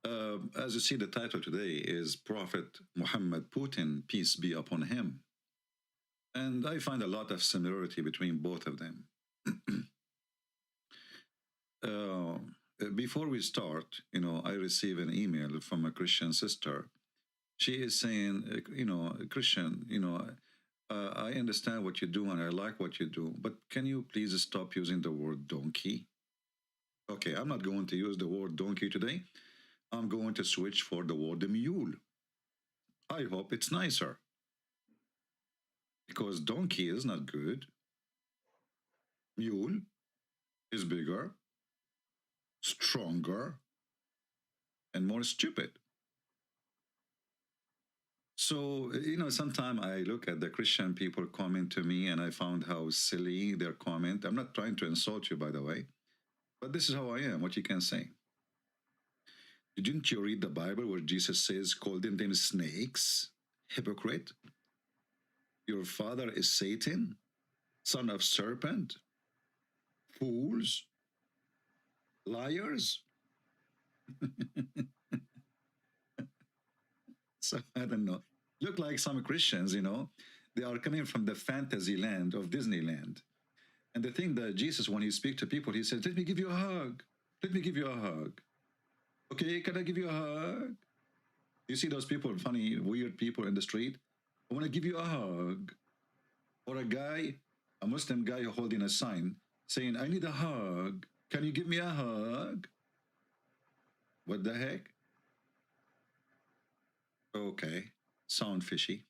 As you see, the title today is Prophet Muhammad Putin, peace be upon him. And I find a lot of similarity between both of them. uh, Before we start, I receive an email from a Christian sister. She is saying, Christian, I understand what you do and I like what you do, but can you please stop using the word donkey? Okay, I'm not going to use the word donkey today. I'm going to switch for the word mule. I hope it's nicer because donkey is not good. Mule is bigger, stronger, and more stupid. So, sometimes I look at the Christian people comment to me and I found how silly their comment. I'm not trying to insult you, by the way, but this is how I am, what you can say. Didn't you read the Bible where Jesus says, called them snakes? Hypocrite. Your father is Satan, son of serpent, fools, liars. So I don't know. Look like some Christians, they are coming from the fantasy land of Disneyland. And the thing that Jesus, when he speaks to people, he says, let me give you a hug. Let me give you a hug. Okay, can I give you a hug? You see those people, funny, weird people in the street? I want to give you a hug. Or a guy, a Muslim guy holding a sign saying, I need a hug. Can you give me a hug? What the heck? Okay, sound fishy.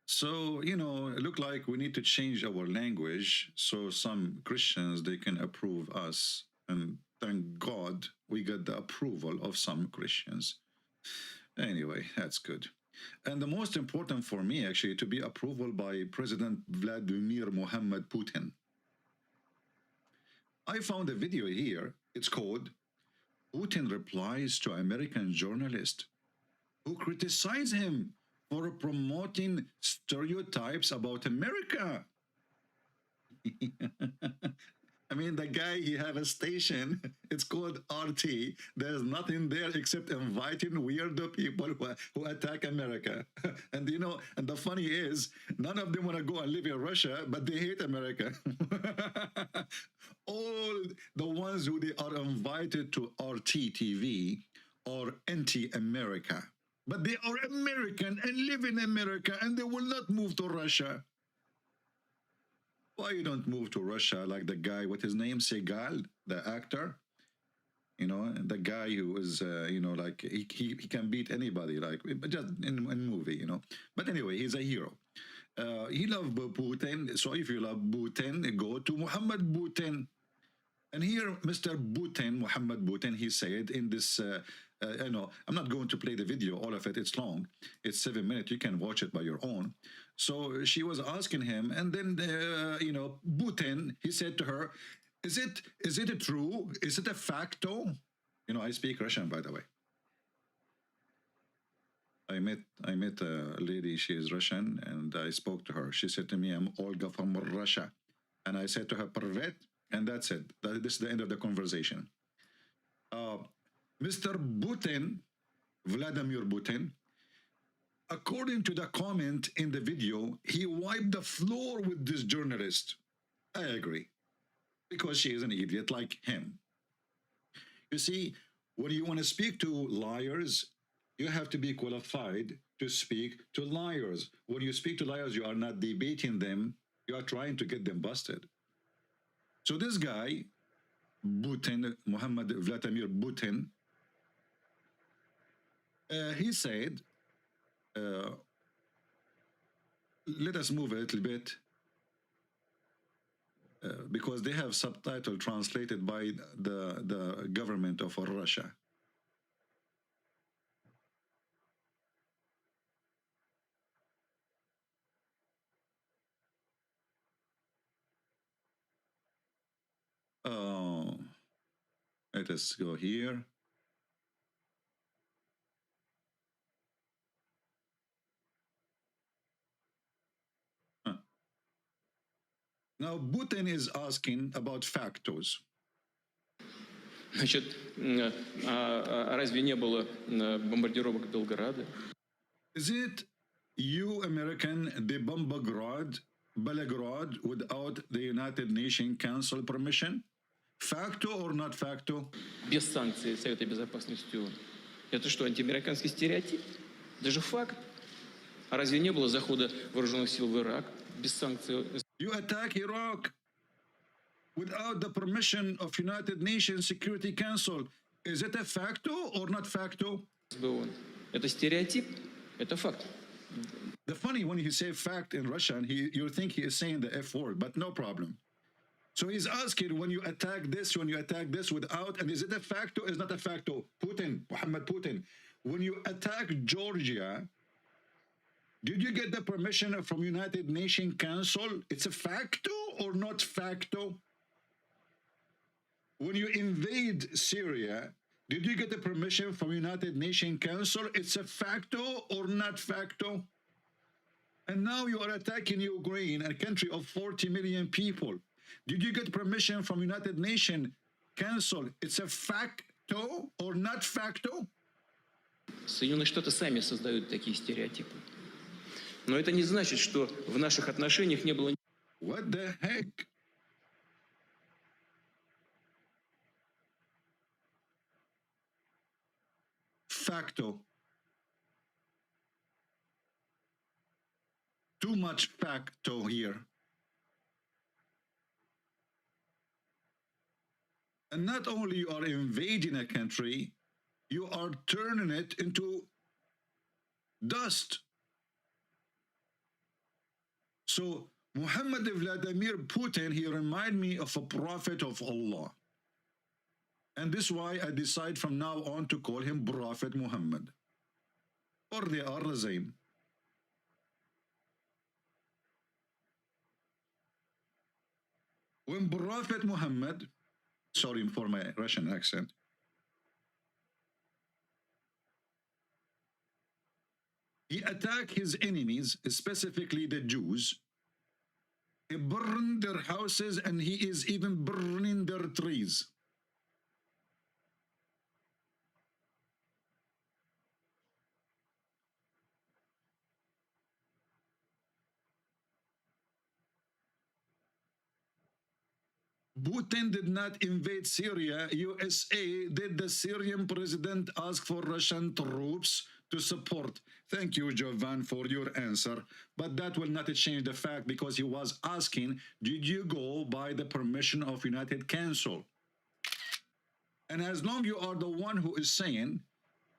So, it look like we need to change our language so some Christians, they can approve us. And thank God we got the approval of some Christians. Anyway, that's good. And the most important for me, actually, to be approval by President Vladimir Muhammad Putin. I found a video here. It's called Putin Replies to American Journalist who criticize him for promoting stereotypes about America. I mean, the guy, he have a station. It's called RT. There's nothing there except inviting weirdo people who attack America. And and the funny is, none of them want to go and live in Russia, but they hate America. All the ones who they are invited to RT TV are anti-America. But they are American and live in America, and they will not move to Russia. Why you don't move to Russia like the guy, what his name, Segal, the actor? The guy who is, like he can beat anybody, like just in movie, But anyway, he's a hero. He loved Putin. So if you love Putin, go to Muhammad Putin. And here, Mr. Putin, Muhammad Putin, he said in this, I'm not going to play the video, all of it, it's long. It's 7 minutes, you can watch it by your own. So she was asking him, and then, Putin, he said to her, is it true? Is it a facto? I speak Russian, by the way. I met a lady, she is Russian, and I spoke to her. She said to me, I'm Olga from Russia. And I said to her, Privet. And that's it. This is the end of the conversation. Mr. Putin, Vladimir Putin, according to the comment in the video, he wiped the floor with this journalist. I agree. Because she is an idiot like him. You see, when you want to speak to liars, you have to be qualified to speak to liars. When you speak to liars, you are not debating them. You are trying to get them busted. So this guy, Putin, Muhammad Vladimir Putin, he said, let us move a little bit, because they have subtitle translated by the government of Russia. Let us go here. Now, Putin is asking about factors. Значит, разве не было бомбардировок Белграда? Is it you, American, the Belgrade without the United Nations Council permission? Facto or not facto? Без санкций Совета Безопасности ООН. Это что, антиамериканский стереотип? Это же факт. А разве не было захода вооруженных сил в Ирак без санкций You attack Iraq without the permission of United Nations Security Council. Is it a facto or not facto? ООН? Это стереотип? Это факт. The funny when you say fact in Russian, you think he is saying the F word, but no problem. So he's asking when you attack this without, and is it a facto? Is not a facto? Putin, Muhammad Putin, when you attack Georgia, did you get the permission from United Nations Council? It's a facto or not facto? When you invade Syria, did you get the permission from United Nations Council? It's a facto or not facto? And now you are attacking Ukraine, a country of 40 million people. Did you get permission from United Nations Council? It's a facto or not facto? Соединенные Штаты сами создают такие стереотипы. Но это не значит, что в наших отношениях не было... What the heck? Facto. Too much facto here. And not only you are invading a country, you are turning it into dust. So Muhammad Vladimir Putin, he remind me of a prophet of Allah. And this is why I decide from now on to call him Prophet Muhammad. Or they are the same. When Prophet Muhammad, sorry for my Russian accent, he attacked his enemies, specifically the Jews. He burned their houses and he is even burning their trees. Putin did not invade Syria. USA did. The Syrian president ask for Russian troops to support. Thank you, Jovan, for your answer. But that will not change the fact because he was asking, did you go by the permission of United Council? And as long you are the one who is saying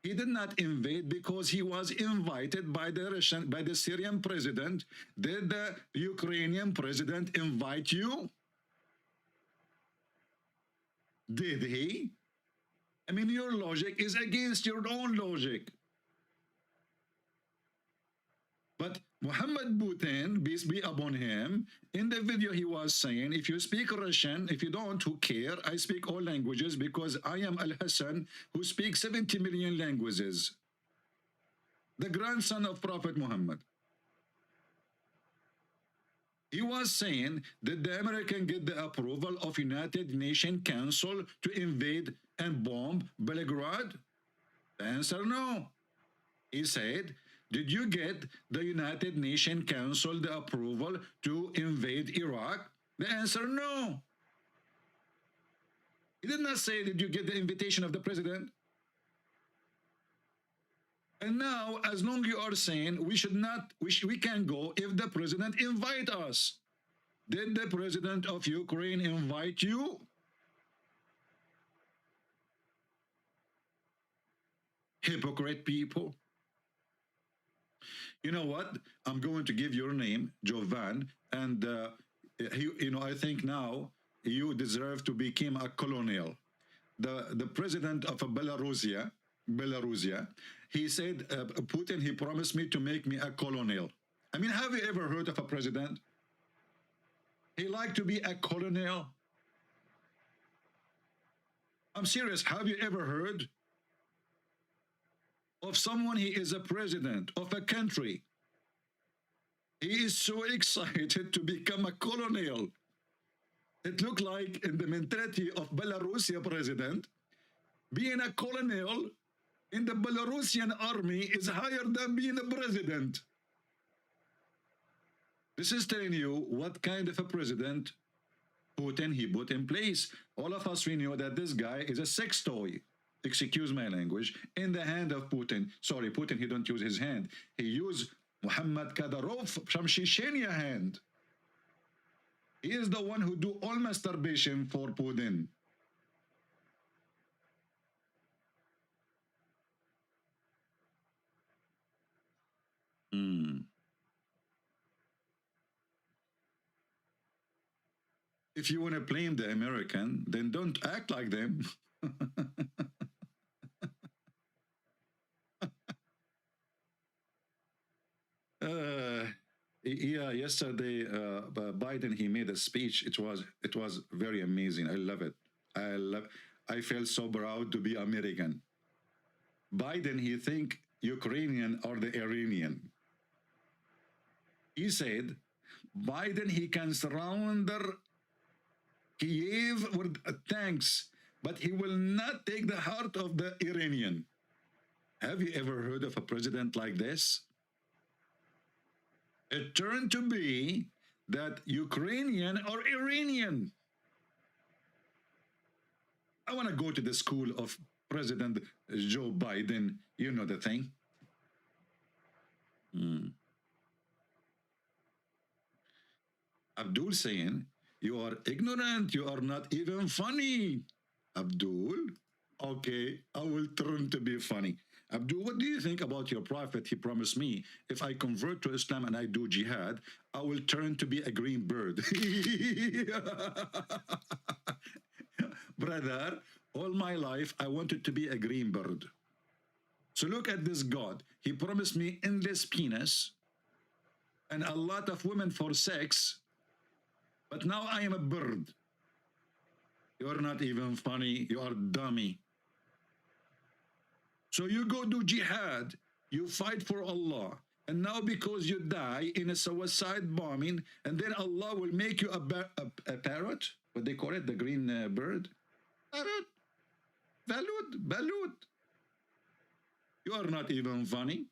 he did not invade because he was invited by the Syrian president, did the Ukrainian president invite you? Did he? I mean, your logic is against your own logic. But Muhammad Putin, peace be upon him, in the video he was saying, if you speak Russian, if you don't, who care? I speak all languages because I am Al-Hassan, who speaks 70 million languages. The grandson of Prophet Muhammad. He was saying, did the American get the approval of United Nations Council to invade and bomb Belgrade? The answer, no. He said, did you get the United Nations Council the approval to invade Iraq? The answer, no. He did not say, did you get the invitation of the president? And now, as long you are saying we can go if the president invite us. Did the president of Ukraine invite you? Hypocrite people. You know what? I'm going to give your name, Jovan, and I think now you deserve to become a colonel. The president of Belarusia, he said, Putin, he promised me to make me a colonel. I mean, have you ever heard of a president? He liked to be a colonel. I'm serious. Have you ever heard of someone, he is a president of a country? He is so excited to become a colonel. It looked like in the mentality of Belarusian president, being a colonel in the Belarusian army is higher than being a president. This is telling you what kind of a president Putin he put in place. All of us, we know that this guy is a sex toy, excuse my language, in the hand of Putin. Sorry, Putin, he don't use his hand. He used Muhammad Kadyrov from Chechnya hand. He is the one who do all masturbation for Putin. If you want to blame the American, then don't act like them. Yeah, yesterday Biden he made a speech. It was very amazing. I love it. I felt so proud to be American. Biden he think Ukrainian or the Iranian. He said Biden he can surround Kiev with tanks, but he will not take the heart of the Iranian. Have you ever heard of a president like this? It turned to be that Ukrainian or Iranian. I want to go to the school of President Joe Biden. You know the thing. Abdul saying, you are ignorant, you are not even funny. Abdul, okay, I will turn to be funny. Abdul, what do you think about your prophet? He promised me, if I convert to Islam and I do jihad, I will turn to be a green bird. Brother, all my life, I wanted to be a green bird. So look at this God. He promised me endless penis and a lot of women for sex, but now I am a bird. You're not even funny. You are dummy. So you go do jihad, you fight for Allah, and now because you die in a suicide bombing, and then Allah will make you a parrot, what they call it, the green bird? Parrot? Balut. You are not even funny.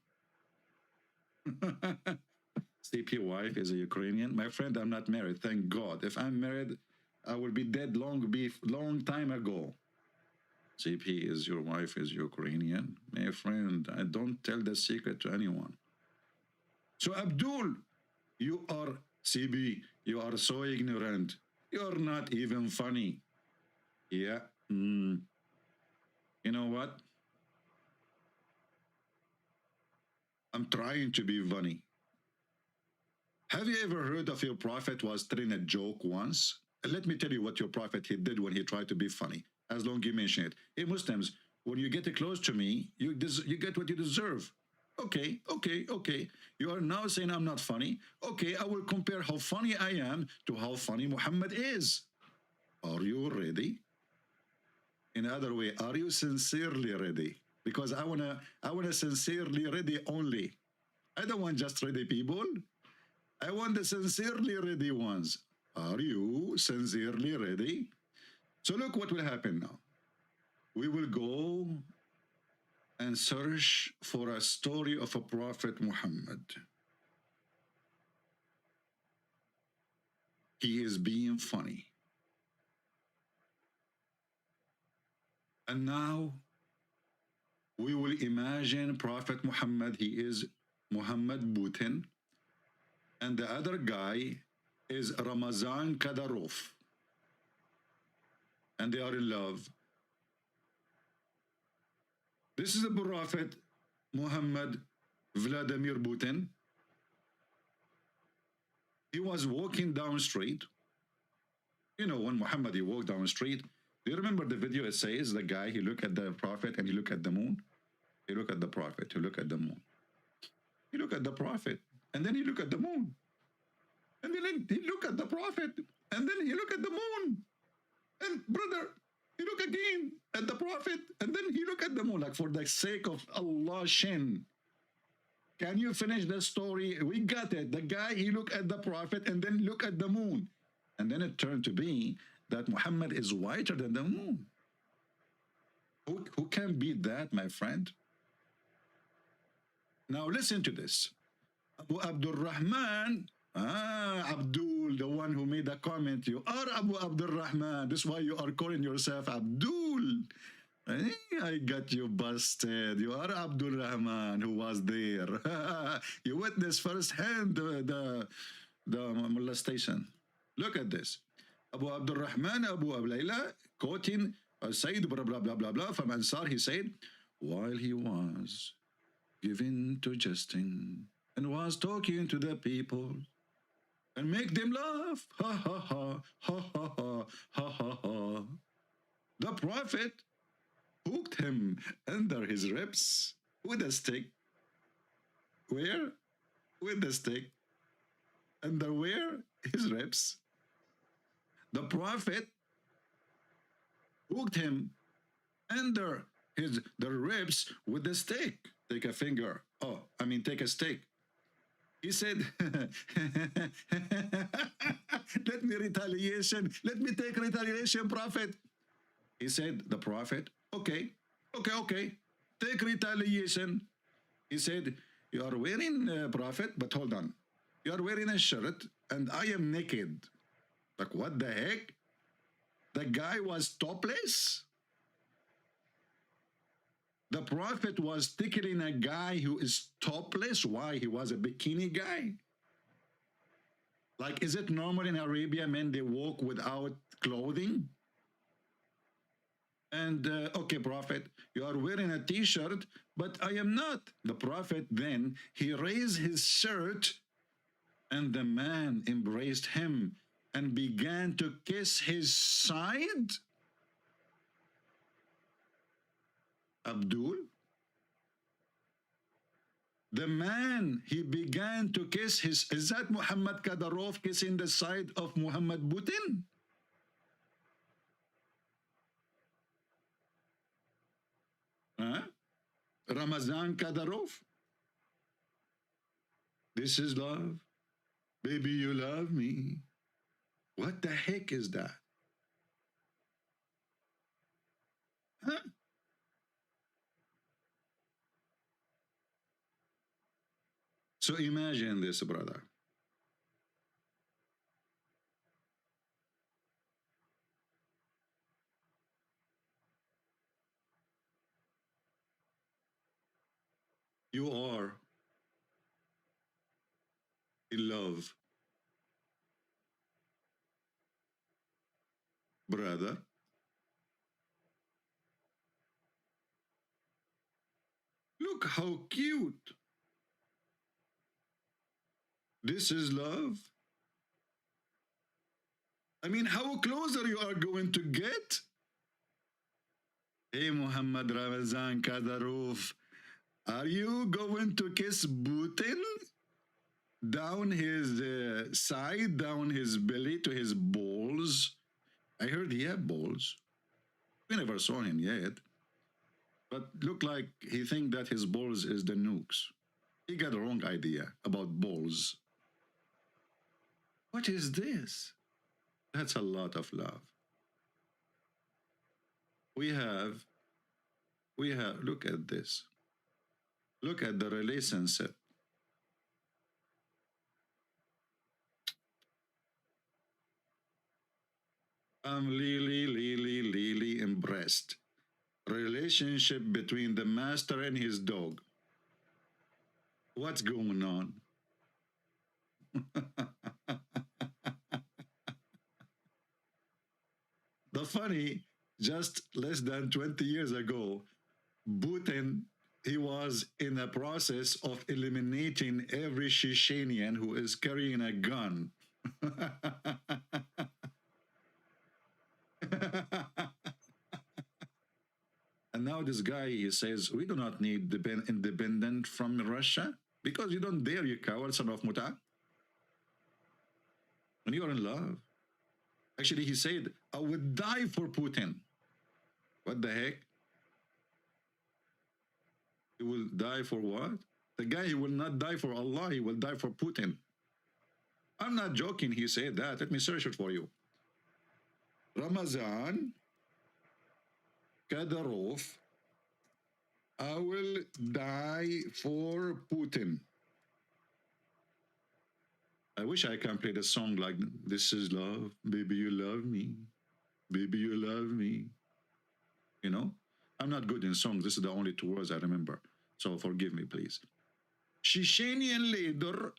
CP wife is a Ukrainian. My friend, I'm not married, thank God. If I'm married, I will be dead long time ago. CP is your wife is Ukrainian. My friend, I don't tell the secret to anyone. So Abdul, you are CB, you are so ignorant. You're not even funny. Yeah. You know what? I'm trying to be funny. Have you ever heard of your prophet was telling a joke once? Let me tell you what your prophet he did when he tried to be funny. As long as you mention it. Hey, Muslims, when you get close to me, you get what you deserve. Okay. You are now saying I'm not funny. Okay, I will compare how funny I am to how funny Muhammad is. Are you ready? In other way, are you sincerely ready? Because I wanna sincerely ready only. I don't want just ready people. I want the sincerely ready ones. Are you sincerely ready? So look what will happen now. We will go and search for a story of a Prophet Muhammad. He is being funny. And now we will imagine Prophet Muhammad, he is Muhammad Putin, and the other guy is Ramazan Kadyrov. And they are in love. This is the Prophet Muhammad Vladimir Putin. He was walking down the street. You know, when Muhammad he walked down the street, do you remember the video? It says the guy, he looked at the Prophet and he looked at the moon. He looked at the Prophet, he looked at the moon. He looked at the Prophet, and then he looked at the moon. And then he looked at the Prophet, and then he looked at the moon. And brother, he look again at the Prophet, and then he look at the moon, like for the sake of Allah, Shin. Can you finish the story? We got it. The guy, he look at the Prophet and then look at the moon. And then it turned to be that Muhammad is whiter than the moon. Who can beat that, my friend? Now listen to this. Abu Abdul Rahman, Abdul, the one who made the comment, you are Abu Abdul Rahman. That's why you are calling yourself Abdul. I got you busted. You are Abdul Rahman who was there. You witnessed firsthand the molestation. Look at this. Abu Abdul Rahman, Abu Ablayla, quoting Sayyid blah blah blah blah blah from Ansar, he said, while he was given to jesting and was talking to the people and make them laugh, ha ha ha, ha ha ha, ha ha ha, the Prophet hooked him under his ribs with a stick. Where? With the stick. Under where? His ribs. The Prophet hooked him under the ribs with a stick. Take a finger. Oh, I mean, take a stick. He said, let me retaliation. Let me take retaliation, Prophet. He said, the Prophet, okay. Take retaliation. He said, you are wearing, Prophet, but hold on. You are wearing a shirt and I am naked. Like, what the heck? The guy was topless? The Prophet was tickling a guy who is topless. Why? He was a bikini guy. Like, is it normal in Arabia, men, they walk without clothing? And, okay, Prophet, you are wearing a t-shirt, but I am not. The Prophet then, he raised his shirt, and the man embraced him and began to kiss his side. Abdul, the man, he began to kiss his, is that Muhammad Kadyrov kissing the side of Muhammad Putin? Huh? Ramazan Kadyrov? This is love. Baby, you love me. What the heck is that? Huh? So imagine this, brother. You are in love, brother. Look how cute. This is love. I mean, how closer you are going to get? Hey, Muhammad Ramazan Kadyrov, are you going to kiss Putin down his side, down his belly to his balls? I heard he had balls. We never saw him yet. But look like he think that his balls is the nukes. He got a wrong idea about balls. What is this? That's a lot of love. We have, look at this. Look at the relationship. I'm really impressed. Relationship between the master and his dog. What's going on? The funny, just less than 20 years ago, Putin, he was in the process of eliminating every Chechenian who is carrying a gun. And now this guy, he says, we do not need independent from Russia because you don't dare, you coward son of Muta. When you are in love. Actually, he said, I would die for Putin. What the heck? He will die for what? The guy, he will not die for Allah, he will die for Putin. I'm not joking, he said that. Let me search it for you. Ramazan Kadyrov, I will die for Putin. I wish I can play the song like this is love, baby you love me, baby you love me. You know, I'm not good in songs. This is the only two words I remember. So forgive me, please. Chechenian leader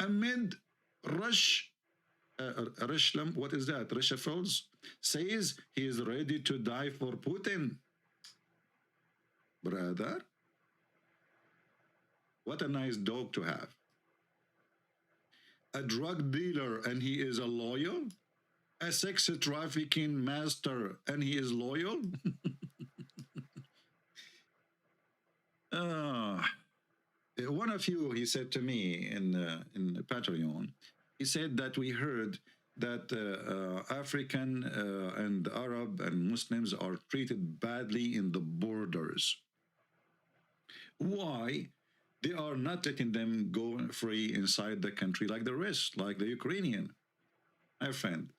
amid Rush, Rushlam, what is that? Rushafel's says he is ready to die for Putin. Brother, what a nice dog to have. A drug dealer and he is a loyal? A sex trafficking master and he is loyal? uh, One of you, he said to me in Patreon, he said that we heard that African and Arab and Muslims are treated badly in the borders. Why? They are not letting them go free inside the country like the rest, like the Ukrainian. My friend,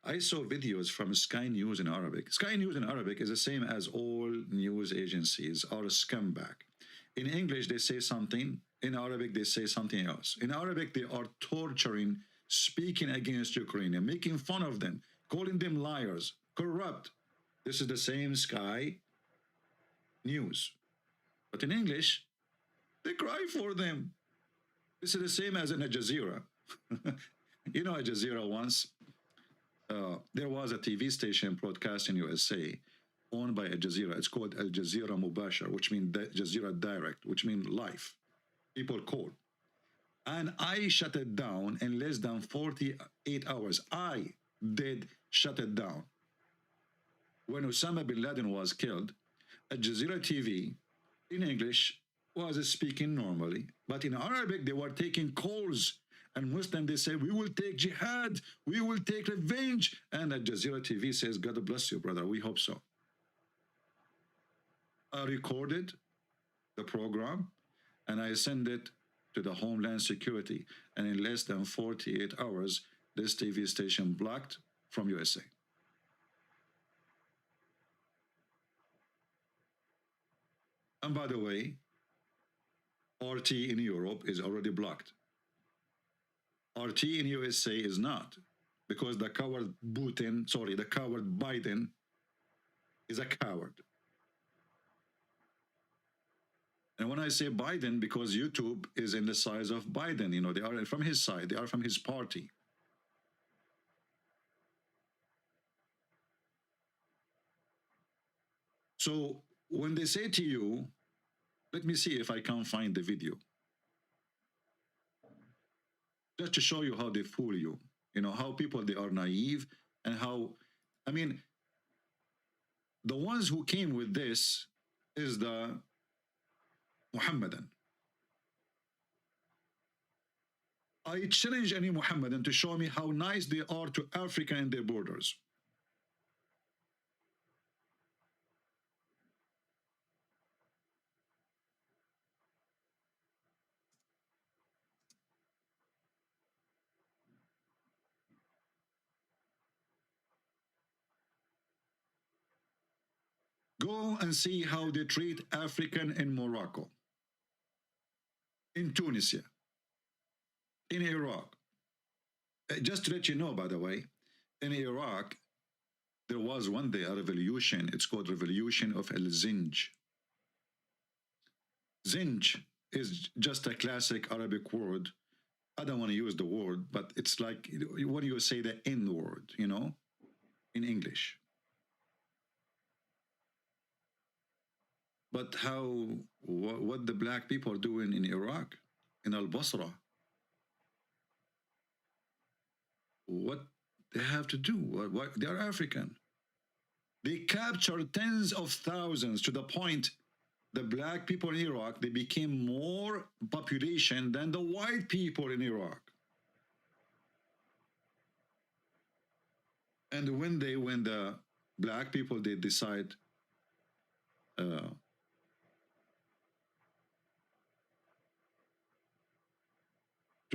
I saw videos from Sky News in Arabic. Sky News in Arabic is the same as all news agencies are a scumbag. In English, they say something. In Arabic, they say something else. In Arabic, they are torturing, speaking against Ukraine, making fun of them, calling them liars, corrupt. This is the same Sky News. But in English, they cry for them. This is the same as in Al Jazeera. You know, Al Jazeera once, there was a TV station broadcast in USA owned by Al Jazeera. It's called Al Jazeera Mubashar, which means Jazeera Direct, which means live. People call. And I shut it down in less than 48 hours. I did shut it down. When Osama bin Laden was killed, Al Jazeera TV in English was speaking normally, but in Arabic they were taking calls. And Muslim, they say, we will take jihad, we will take revenge. And Al Jazeera TV says, God bless you, brother, we hope so. I recorded the program and I sent it to the Homeland Security. And in less than 48 hours, this TV station blocked from USA. And by the way, RT in Europe is already blocked. RT in USA is not, because the coward the coward Biden is a coward. And when I say Biden, because YouTube is in the size of Biden, you know, they are from his side, they are from his party. So when they say to you, let me see if I can find the video. Just to show you how they fool you, you know, how people, they are naive and how, I mean, the ones who came with this is the Muhammadan. I challenge any Muhammadan to show me how nice they are to Africa and their borders. Go and see how they treat African in Morocco, in Tunisia, in Iraq. Just to let you know, by the way, in Iraq, there was one day a revolution. It's called Revolution of El Zinj. Zinj is just a classic Arabic word. I don't want to use the word, but it's like when you say the N word, you know, in English. But what the black people are doing in Iraq, in Al-Basra, what they have to do, what they are African. They captured tens of thousands to the point the black people in Iraq, they became more population than the white people in Iraq. And when the black people, they decide to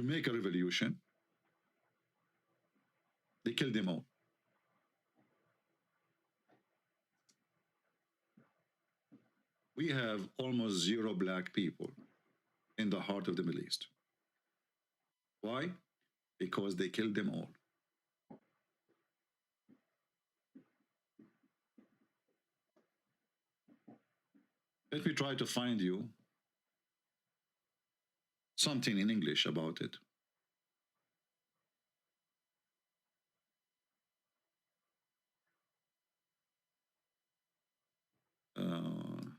make a revolution, they killed them all. We have almost zero black people in the heart of the Middle East. Why? Because they killed them all. Let me try to find you something in English about it. Uh,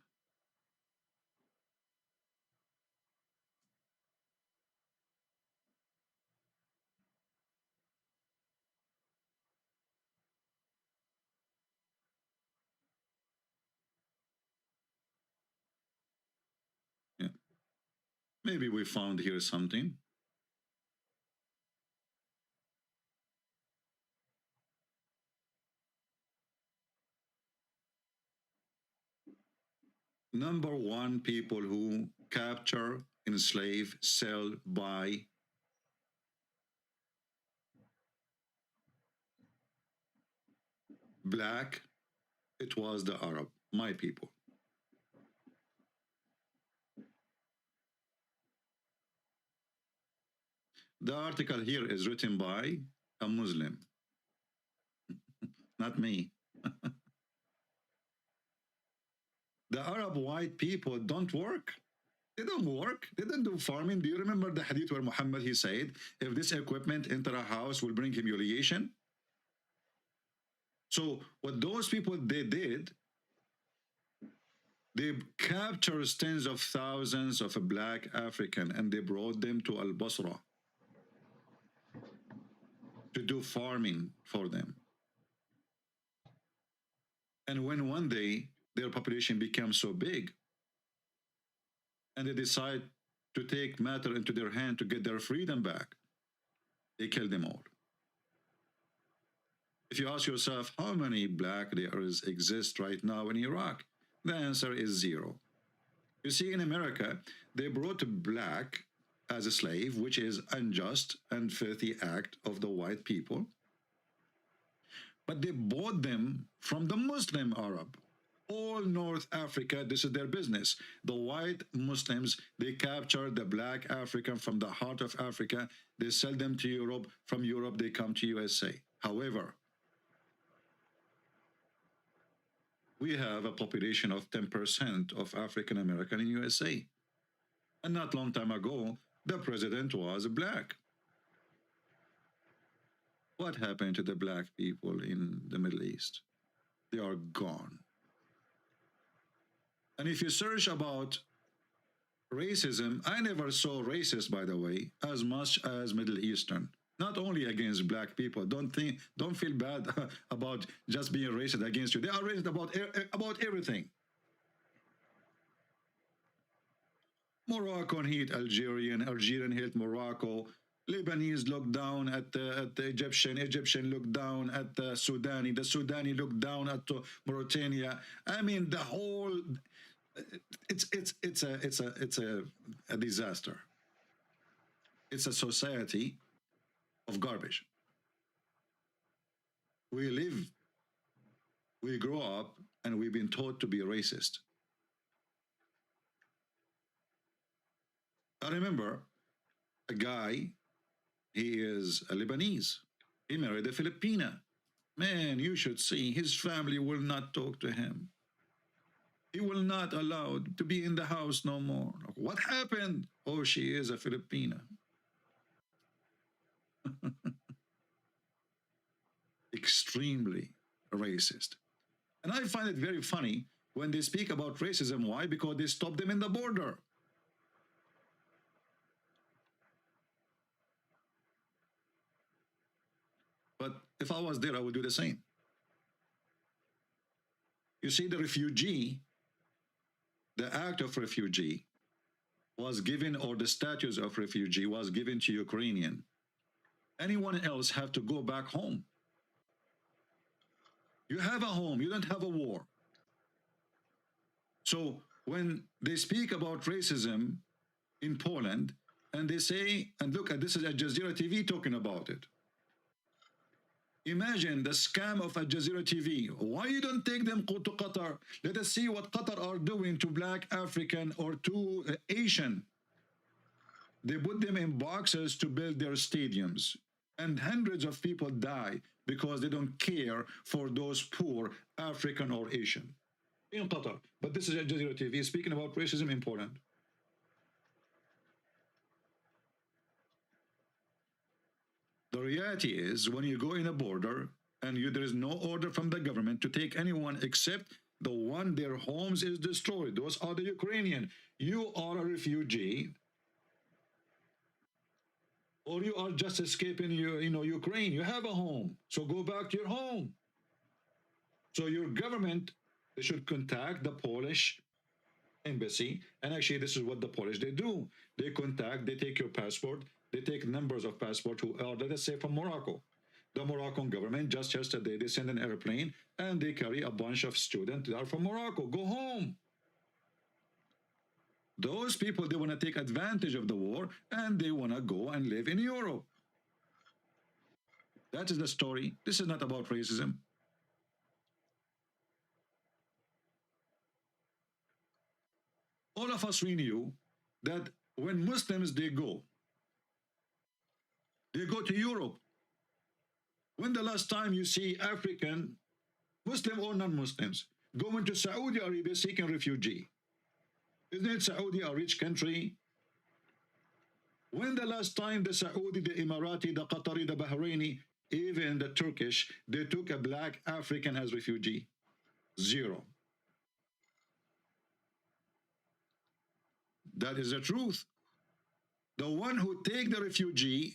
yeah. Maybe we found here something. Number one, people who capture, enslave, sell, buy. Black, it was the Arab, my people. The article here is written by a Muslim, not me. The Arab white people don't work. They don't work. They don't do farming. Do you remember the hadith where Muhammad, he said, if this equipment enter a house will bring humiliation? So what those people, they did, they captured tens of thousands of black African and they brought them to Al-Basra to do farming for them. And when one day their population becomes so big and they decide to take matter into their hand to get their freedom back, they kill them all. If you ask yourself how many black there exist right now in Iraq, the answer is zero. You see, in America, they brought black as a slave, which is unjust and filthy act of the white people. But they bought them from the Muslim Arab. All North Africa, this is their business. The white Muslims, they capture the black African from the heart of Africa. They sell them to Europe. From Europe, they come to USA. However, we have a population of 10% of African American in USA. And not long time ago, the president was black. What happened to the black people in the Middle East? They are gone. And if you search about racism, I never saw racist, by the way, as much as Middle Eastern. Not only against black people. Don't feel bad about just being racist against you. They are racist about everything. Moroccan hate Algerian, Algerian hate Morocco, Lebanese look down at the Egyptian, Egyptian look down at the Sudani look down at Mauritania. I mean, the whole it's a disaster. It's a society of garbage. We grow up, and we've been taught to be racist. I remember a guy, he is a Lebanese. He married a Filipina. Man, you should see, his family will not talk to him. He will not allow to be in the house no more. What happened? Oh, she is a Filipina. Extremely racist. And I find it very funny when they speak about racism. Why? Because they stop them in the border. But if I was there, I would do the same. You see, the refugee, the act of refugee was given, or the status of refugee was given to Ukrainian. Anyone else have to go back home. You have a home, you don't have a war. So when they speak about racism in Poland, and they say, and look at this is Al Jazeera TV talking about it. Imagine the scam of Al Jazeera TV. Why you don't take them to Qatar? Let us see what Qatar are doing to black African or to Asian. They put them in boxes to build their stadiums. And hundreds of people die because they don't care for those poor African or Asian in Qatar. But this is Al Jazeera TV speaking about racism in Poland. The reality is when you go in a border and there is no order from the government to take anyone except the one their homes is destroyed. Those are the Ukrainian. You are a refugee, or you are just escaping Ukraine. You have a home, so go back to your home. So your government, they should contact the Polish embassy, and actually this is what the Polish they do. They contact, they take your passport, they take numbers of passport who are, let us say, from Morocco. The Moroccan government just yesterday they sent an airplane and they carry a bunch of students that are from Morocco. Go home. Those people, they want to take advantage of the war and they want to go and live in Europe. That is the story. This is not about racism. All of us, we knew that when Muslims, they go to Europe. When the last time you see African, Muslim or non-Muslims, going to Saudi Arabia seeking refugee? Isn't it Saudi a rich country? When the last time the Saudi, the Emirati, the Qatari, the Bahraini, even the Turkish, they took a black African as refugee? Zero. That is the truth. The one who take the refugee,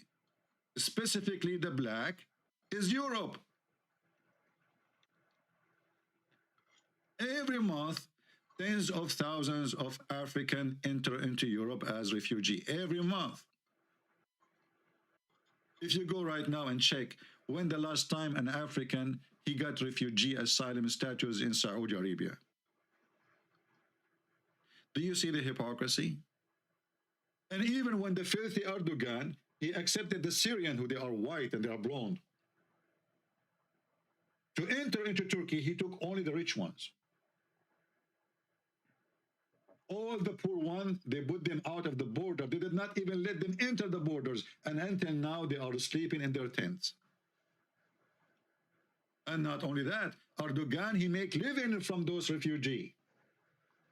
specifically the black, is Europe. Every month, tens of thousands of Africans enter into Europe as refugee. Every month. If you go right now and check when the last time an African, he got refugee asylum status in Saudi Arabia. Do you see the hypocrisy? And even when the filthy Erdogan, he accepted the Syrian who they are white and they are blonde. To enter into Turkey, he took only the rich ones. All the poor ones, they put them out of the border. They did not even let them enter the borders. And until now, they are sleeping in their tents. And not only that, Erdogan, he make living from those refugees.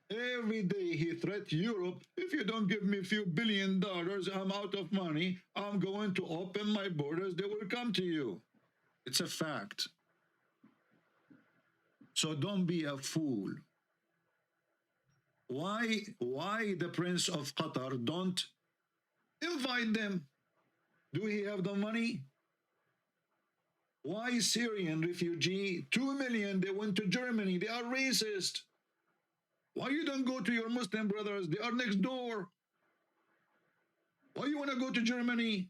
Every day he threat Europe, if you don't give me a few $1 billion, I'm out of money, I'm going to open my borders, they will come to you. It's a fact. So don't be a fool. Why the Prince of Qatar don't invite them? Do he have the money? Why Syrian refugee, 2 million, they went to Germany, they are racist. Why you don't go to your Muslim brothers? They are next door. Why you want to go to Germany?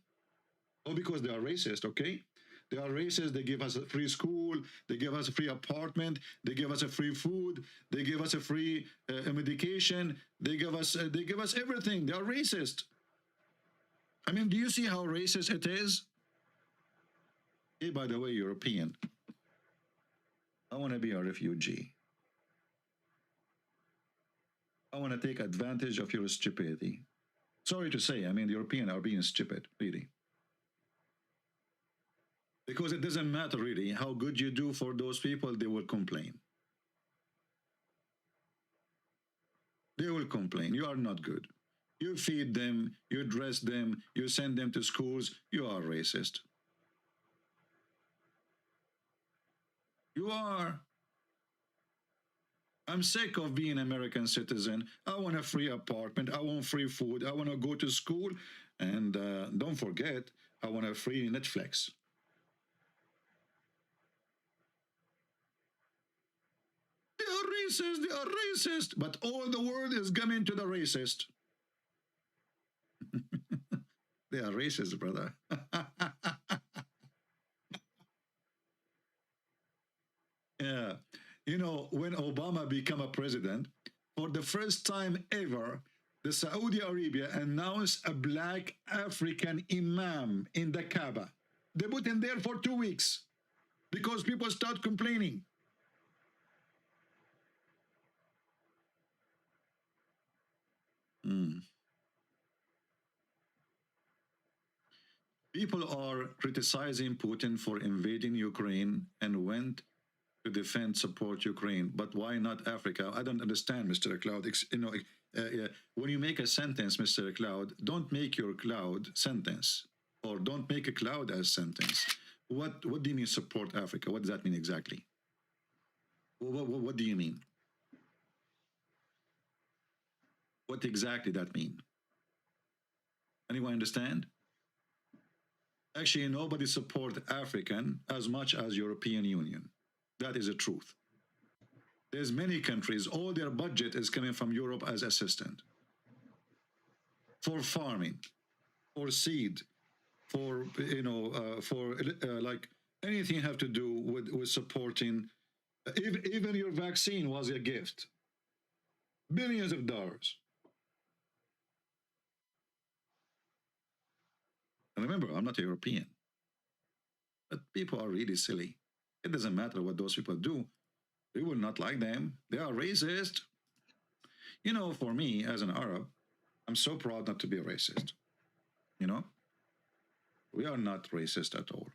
Oh, because they are racist, okay? They are racist. They give us a free school. They give us a free apartment. They give us a free food. They give us a free medication. They give us everything. They are racist. I mean, do you see how racist it is? Hey, by the way, European, I want to be a refugee. I want to take advantage of your stupidity. Sorry to say, I mean, the Europeans are being stupid, really. Because it doesn't matter, really, how good you do for those people, they will complain. They will complain. You are not good. You feed them, you dress them, you send them to schools, you are racist. You are. I'm sick of being an American citizen. I want a free apartment. I want free food. I want to go to school. And don't forget, I want a free Netflix. They are racist. They are racist. But all the world is coming to the racist. They are racist, brother. Yeah. You know, when Obama became a president, for the first time ever, the Saudi Arabia announced a black African imam in the Kaaba. They put him there for 2 weeks. because people start complaining. People are criticizing Putin for invading Ukraine and went to defend, support Ukraine. But why not Africa? I don't understand, Mr. Cloud. When you make a sentence, Mr. Cloud, don't make your cloud sentence, or don't make a cloud as sentence. What do you mean support Africa? What does that mean exactly? What do you mean? What exactly that mean? Anyone understand? Actually, nobody support African as much as European Union. That is the truth. There's many countries, all their budget is coming from Europe as assistant. For farming, for seed, for, like anything have to do with supporting, even your vaccine was a gift. Billions of dollars. And remember, I'm not a European. But people are really silly. It doesn't matter what those people do. We will not like them. They are racist. You know, for me, as an Arab, I'm so proud not to be a racist. You know? We are not racist at all.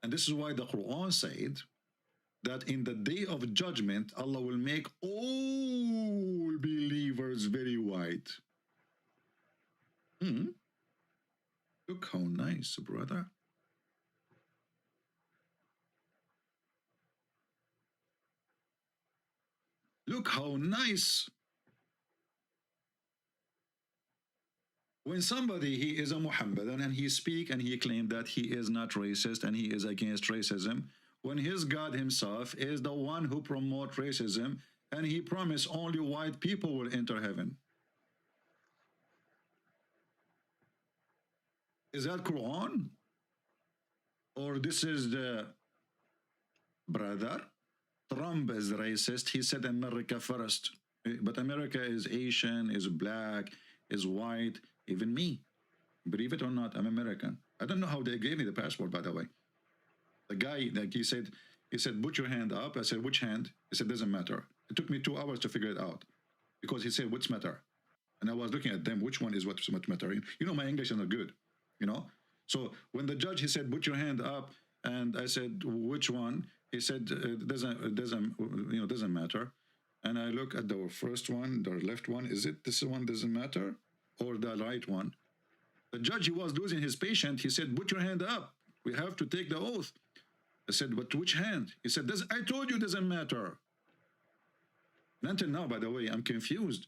And this is why the Quran said that in the day of judgment, Allah will make all believers very white. Look how nice, brother. Look how nice. When somebody, he is a Muhammadan and he speak and he claim that he is not racist and he is against racism, when his God himself is the one who promote racism and he promised only white people will enter heaven. Is that Quran? Or this is the brother? Trump is racist. He said America first. But America is Asian, is black, is white, even me. Believe it or not, I'm American. I don't know how they gave me the passport, by the way. The guy, like he said, put your hand up. I said, which hand? He said, doesn't matter. It took me 2 hours to figure it out. Because he said, what's matter? And I was looking at them, which one is what's matter? You know, my English is not good, you know? So when the judge, he said, put your hand up, and I said, which one? He said, doesn't matter. And I look at the first one, the left one, is it this one doesn't matter? Or the right one? The judge, he was losing his patience. He said, put your hand up. We have to take the oath. I said, but which hand? He said, I told you it doesn't matter. And until now, by the way, I'm confused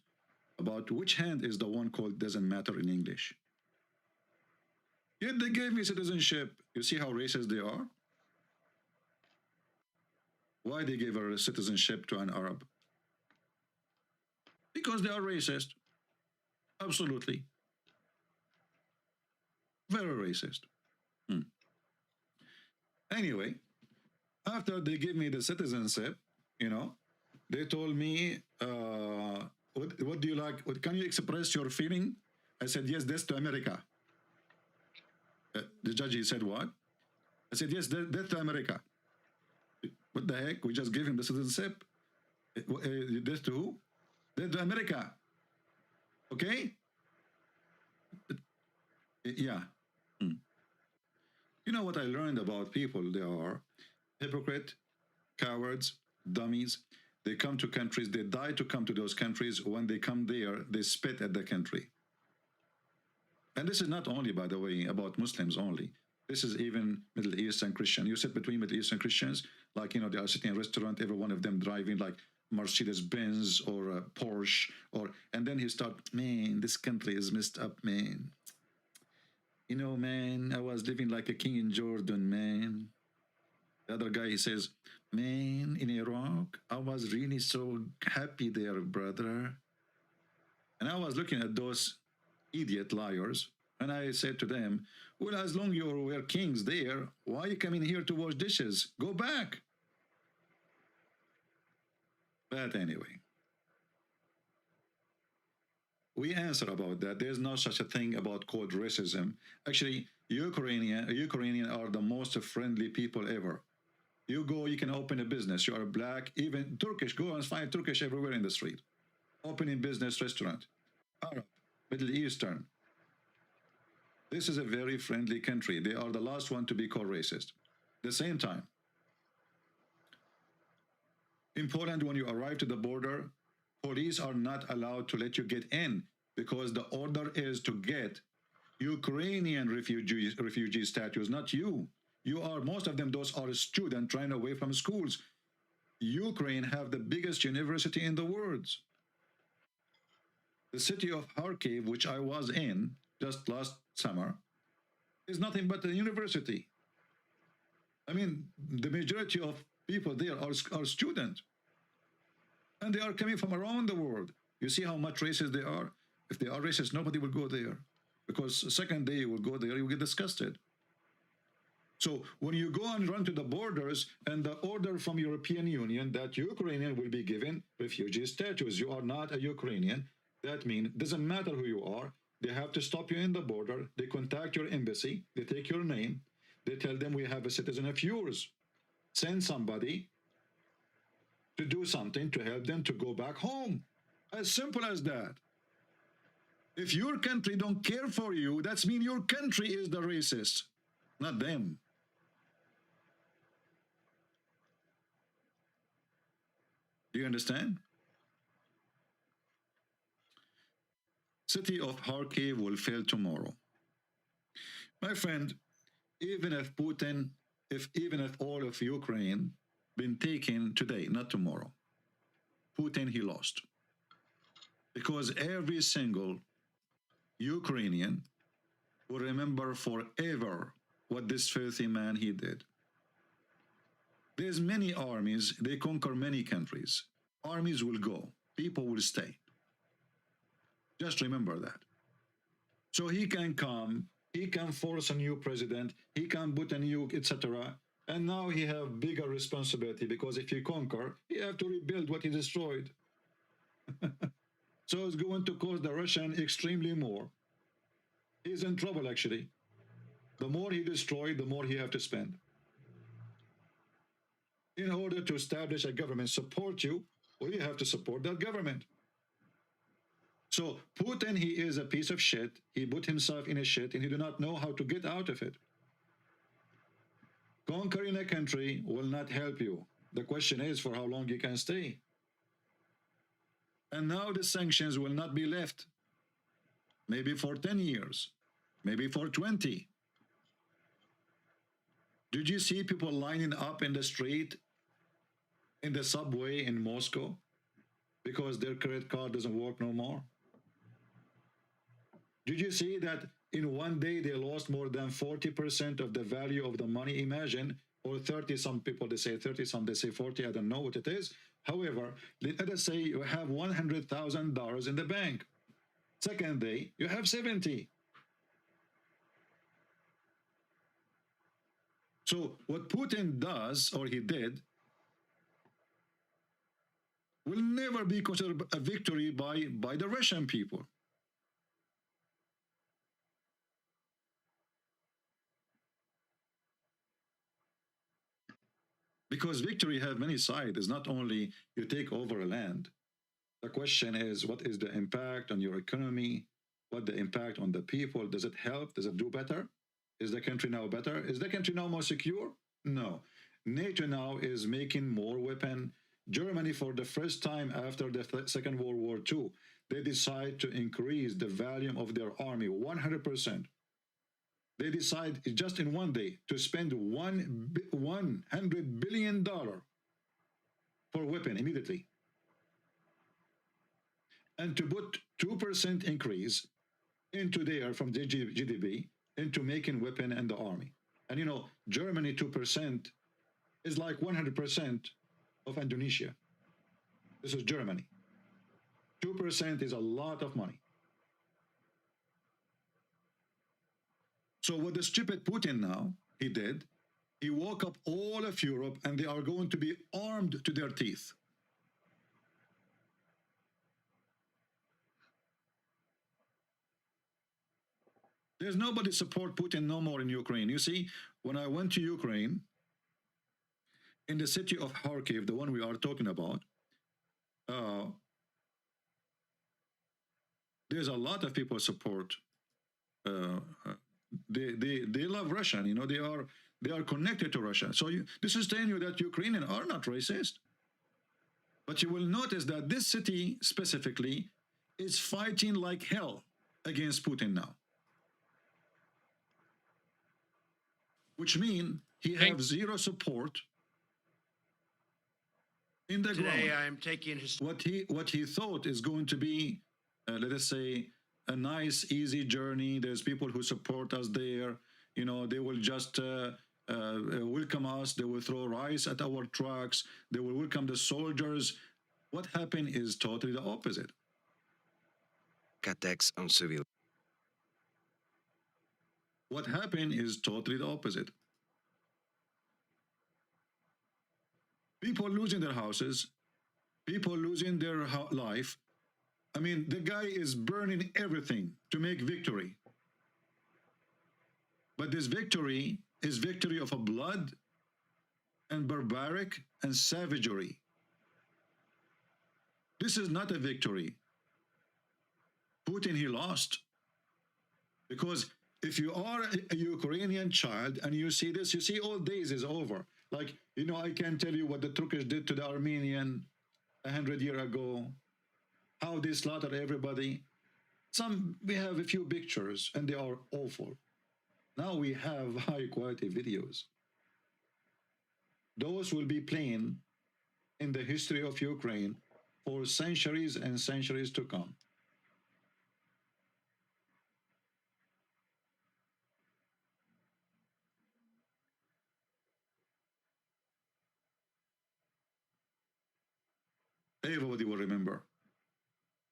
about which hand is the one called doesn't matter in English. Yet they gave me citizenship. You see how racist they are? Why they gave a citizenship to an Arab? Because they are racist. Absolutely. Very racist. Anyway, after they give me the citizenship, you know, they told me, what do you like? Can you express your feeling? I said, yes, this to America. The judge, he said, what? I said, yes, death to America. What the heck? We just gave him the citizenship. Death to who? Death to America. Okay? Yeah. You know what I learned about people? They are hypocrite, cowards, dummies. They come to countries, they die to come to those countries. When they come there, they spit at the country. And this is not only, by the way, about Muslims only. This is even Middle Eastern Christian. You sit between Middle Eastern Christians, like, you know, they are sitting in a restaurant, every one of them driving like Mercedes-Benz or a Porsche, and then he start, man, this country is messed up, man. You know, man, I was living like a king in Jordan, man. The other guy, he says, man, in Iraq, I was really so happy there, brother. And I was looking at those idiot liars, and I said to them, well, as long as you were kings there, why are you coming here to wash dishes? Go back. But anyway, we answer about that. There's no such a thing about called racism. Actually, Ukrainian are the most friendly people ever. You go, you can open a business. You are black, even Turkish. Go and find Turkish everywhere in the street. Opening business, restaurant. Arab, Middle Eastern. This is a very friendly country. They are the last one to be called racist. At the same time, in Poland, when you arrive to the border, police are not allowed to let you get in because the order is to get Ukrainian refugee status, not you. You are, most of them, those are students trying away from schools. Ukraine have the biggest university in the world. The city of Kharkiv, which I was in just last summer, is nothing but a university. I mean, the majority of people there are students. And they are coming from around the world. You see how much racist they are? If they are racist, nobody will go there. Because the second day you will go there, you will get disgusted. So when you go and run to the borders and the order from European Union that Ukrainian will be given refugee status, you are not a Ukrainian. That means it doesn't matter who you are. They have to stop you in the border. They contact your embassy. They take your name. They tell them we have a citizen of yours. Send somebody to do something to help them to go back home. As simple as that. If your country don't care for you, that means your country is the racist, not them. Do you understand? City of Kharkiv will fail tomorrow. My friend, even if Putin, even if all of Ukraine been taken today, not tomorrow, Putin, he lost. Because every single Ukrainian will remember forever what this filthy man he did. There's many armies, they conquer many countries. Armies will go, people will stay. Just remember that. So he can come, he can force a new president, he can put a new, etc. And now he have bigger responsibility because if he conquer, he have to rebuild what he destroyed. So it's going to cost the Russian extremely more. He's in trouble actually. The more he destroyed, the more he have to spend. In order to establish a government support you, well, you have to support that government. So Putin, he is a piece of shit. He put himself in a shit and he do not know how to get out of it. Conquering a country will not help you. The question is for how long you can stay. And now the sanctions will not be left. Maybe for 10 years, maybe for 20. Did you see people lining up in the street, in the subway in Moscow, because their credit card doesn't work no more? Did you see that in one day they lost more than 40% of the value of the money? Imagine, or 30, some people they say 30, some they say 40, I don't know what it is. However, let us say you have $100,000 in the bank. Second day, you have 70. So what Putin does, or he did, will never be considered a victory by the Russian people. Because victory has many sides. It's not only you take over a land. The question is, what is the impact on your economy? What the impact on the people? Does it help? Does it do better? Is the country now better? Is the country now more secure? No. NATO now is making more weapons. Germany, for the first time after the Second World War II, they decide to increase the volume of their army 100%. They decide just in one day to spend $100 billion for weapon immediately. And to put 2% increase into there from the GDP into making weapon and the army. And you know, Germany 2% is like 100% of Indonesia. This is Germany. 2% is a lot of money. So what the stupid Putin now, he did, he woke up all of Europe and they are going to be armed to their teeth. There's nobody support Putin no more in Ukraine. You see, when I went to Ukraine, in the city of Kharkiv, the one we are talking about, uh, there's a lot of people support. Uh, uh, they love Russia. You know, they are connected to Russia. So this is telling you that Ukrainians are not racist. But you will notice that this city specifically is fighting like hell against Putin now, which means he has zero support in the Today ground. I am taking his What he thought is going to be, let us say, a nice, easy journey. There's people who support us there. You know, they will just welcome us. They will throw rice at our trucks. They will welcome the soldiers. What happened is totally the opposite. Attacks on civil. What happened is totally the opposite. People losing their houses, people losing their life. I mean, the guy is burning everything to make victory. But this victory is victory of a blood and barbaric and savagery. This is not a victory. Putin, he lost. Because if you are a Ukrainian child and you see this, you see all days is over. Like, you know, I can tell you what the Turkish did to the Armenian 100 years ago, how they slaughtered everybody. We have a few pictures and they are awful. Now we have high quality videos. Those will be playing in the history of Ukraine for centuries and centuries to come. Everybody will remember.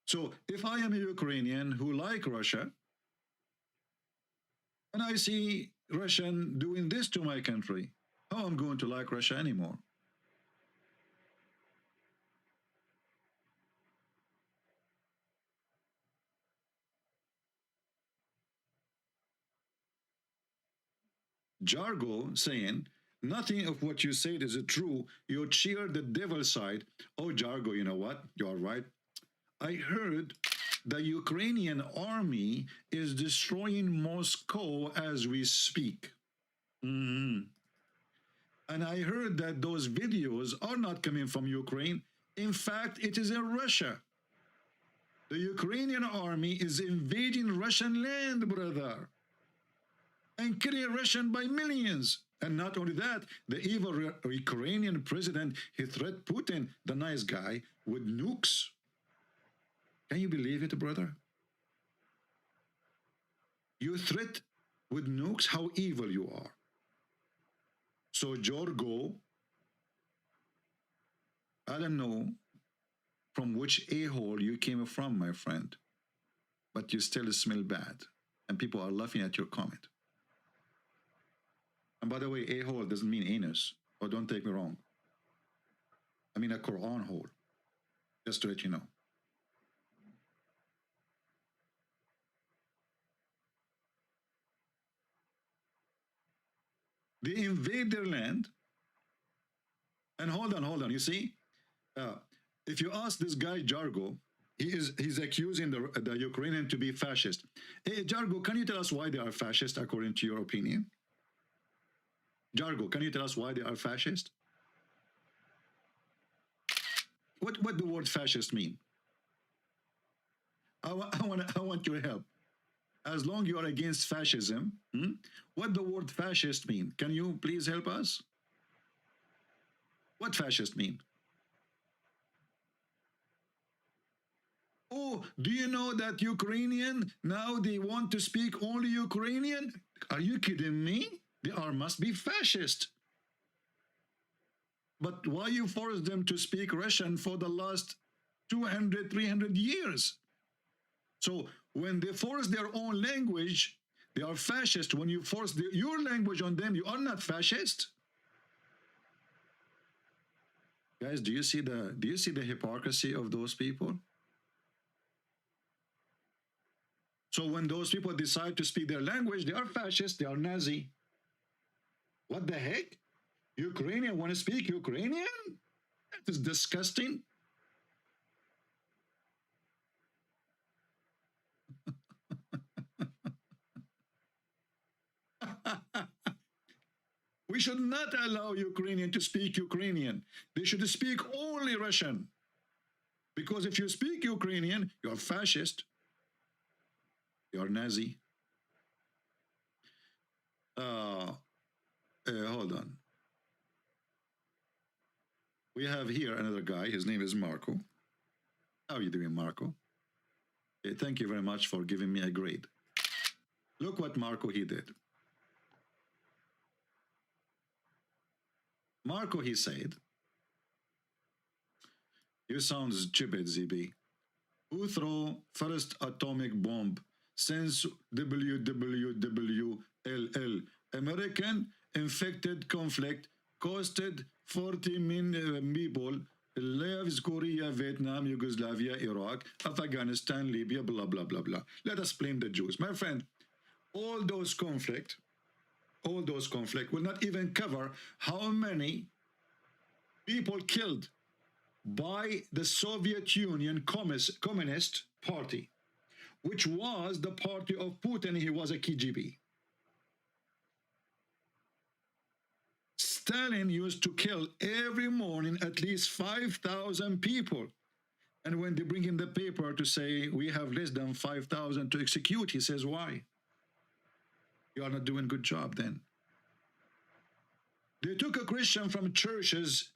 So if I am a Ukrainian who like Russia, and I see Russian doing this to my country, how am I going to like Russia anymore? Jargo saying, nothing of what you said is true. You cheer the devil's side. Oh, Jargo, you know what? You're right. I heard the Ukrainian army is destroying Moscow as we speak. And I heard that those videos are not coming from Ukraine. In fact, it is in Russia. The Ukrainian army is invading Russian land, brother, and killing Russian by millions. And not only that, the evil Ukrainian president, he threatened Putin, the nice guy, with nukes. Can you believe it, brother? You threat with nukes, how evil you are. So, Jorgo, I don't know from which a-hole you came from, my friend, but you still smell bad, and people are laughing at your comment. And by the way, a-hole doesn't mean anus, or don't take me wrong. I mean a Quran hole, just to let you know. They invade their land, and hold on, you see, if you ask this guy Jargo, he's accusing the Ukrainian to be fascist. Hey, Jargo, can you tell us why they are fascist according to your opinion? Jargo, can you tell us why they are fascist? What the word fascist mean? I want your help. As long you are against fascism, what the word fascist mean? Can you please help us? What fascist mean? Oh, do you know that Ukrainian, now they want to speak only Ukrainian? Are you kidding me? They must be fascist. But why you force them to speak Russian for the last 200, 300 years? So when they force their own language, they are fascist. When you force your language on them, you are not fascist. Guys, do you see the hypocrisy of those people? So when those people decide to speak their language, they are fascist, they are Nazi. What the heck? Ukrainian want to speak Ukrainian? That is disgusting. We should not allow Ukrainian to speak Ukrainian. They should speak only Russian. Because if you speak Ukrainian, you're fascist. You're Nazi. Hold on. We have here another guy. His name is Marco. How are you doing, Marco? Thank you very much for giving me a grade. Look what Marco he did. Marco, he said, you sound stupid, ZB. Who threw first atomic bomb since WWWLL? American infected conflict costed 40 million people lives, Korea, Vietnam, Yugoslavia, Iraq, Afghanistan, Libya, blah, blah, blah, blah. Let us blame the Jews. My friend, all those conflict will not even cover how many people killed by the Soviet Union Communist Party, which was the party of Putin. He was a KGB. Stalin used to kill every morning at least 5,000 people. And when they bring him the paper to say, we have less than 5,000 to execute, he says, why? You are not doing a good job then. They took a Christian from churches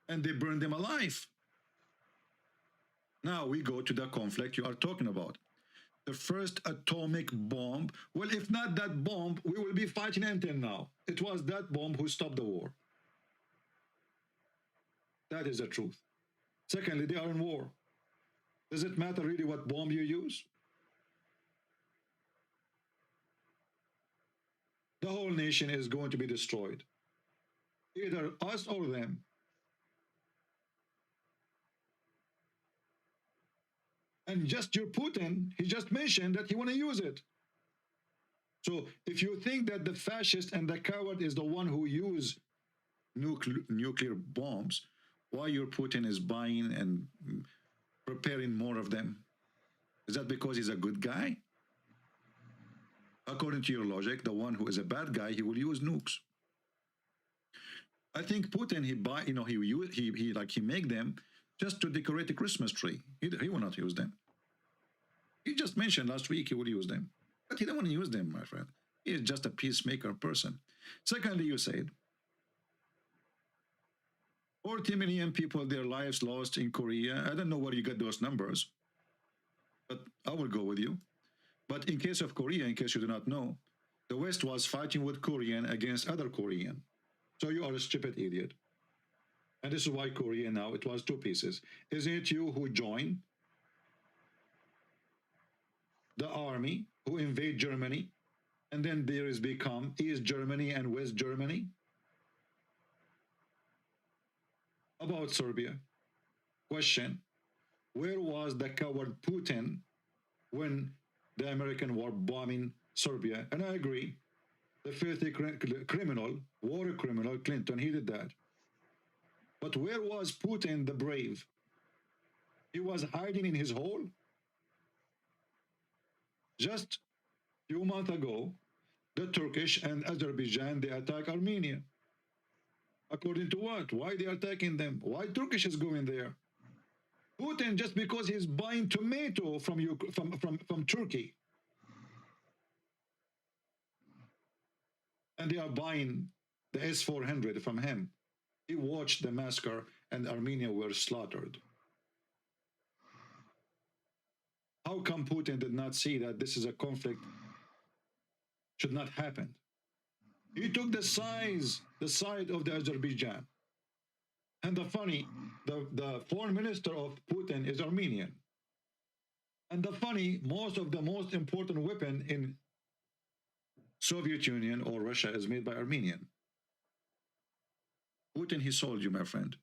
and they burned them alive. Now we go to the conflict you are talking about. The first atomic bomb. Well, if not that bomb, we will be fighting until now. It was that bomb who stopped the war. That is the truth. Secondly, they are in war. Does it matter really what bomb you use? The whole nation is going to be destroyed. Either us or them. And just your Putin, he just mentioned that he want to use it. So if you think that the fascist and the coward is the one who use nuclear bombs, why your Putin is buying and preparing more of them? Is that because he's a good guy? According to your logic, the one who is a bad guy, he will use nukes. I think Putin, he make them just to decorate the Christmas tree. He will not use them. He just mentioned last week he will use them. But he don't want to use them, my friend. He is just a peacemaker person. Secondly, you said 40 million people, their lives lost in Korea. I don't know where you got those numbers, but I will go with you. But in case of Korea, in case you do not know, the West was fighting with Korean against other Korean. So you are a stupid idiot. And this is why Korea now, it was two pieces. Isn't it you who joined the army, who invade Germany, and then there is become East Germany and West Germany? About Serbia, question, where was the coward Putin when the American were bombing Serbia? And I agree, the filthy criminal, war criminal, Clinton, he did that. But where was Putin the brave? He was hiding in his hole. Just a few months ago, the Turkish and Azerbaijan, they attack Armenia. According to what? Why they are attacking them? Why Turkish is going there? Putin, just because he's buying tomato from Turkey. And they are buying the S-400 from him. He watched the massacre and Armenia were slaughtered. How come Putin did not see that this is a conflict should not happen? He took the side of the Azerbaijan. And the foreign minister of Putin is Armenian. And most of the most important weapon in Soviet Union or Russia is made by Armenian. Putin, he sold you, my friend.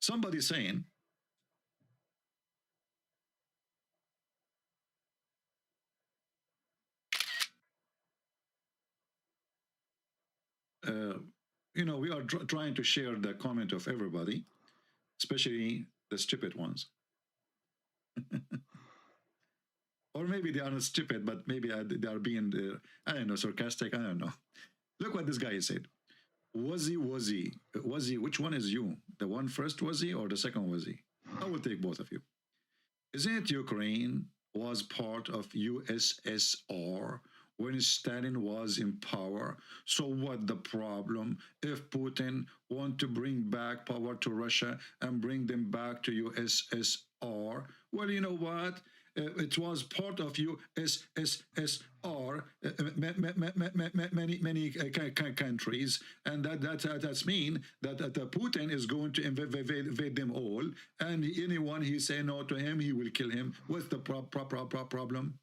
somebody saying, uh, we are trying to share the comment of everybody, especially the stupid ones. Or maybe they are not stupid, but maybe they are being, I don't know, sarcastic. I don't know. Look what this guy said. Was he, which one is you? The one first was he or the second was he? I will take both of you. Isn't Ukraine was part of USSR when Stalin was in power? So what the problem if Putin want to bring back power to Russia and bring them back to USSR? Well, you know what? It was part of USSR, many countries, and that's mean that Putin is going to invade them all, and anyone he say no to him, he will kill him. What's the problem?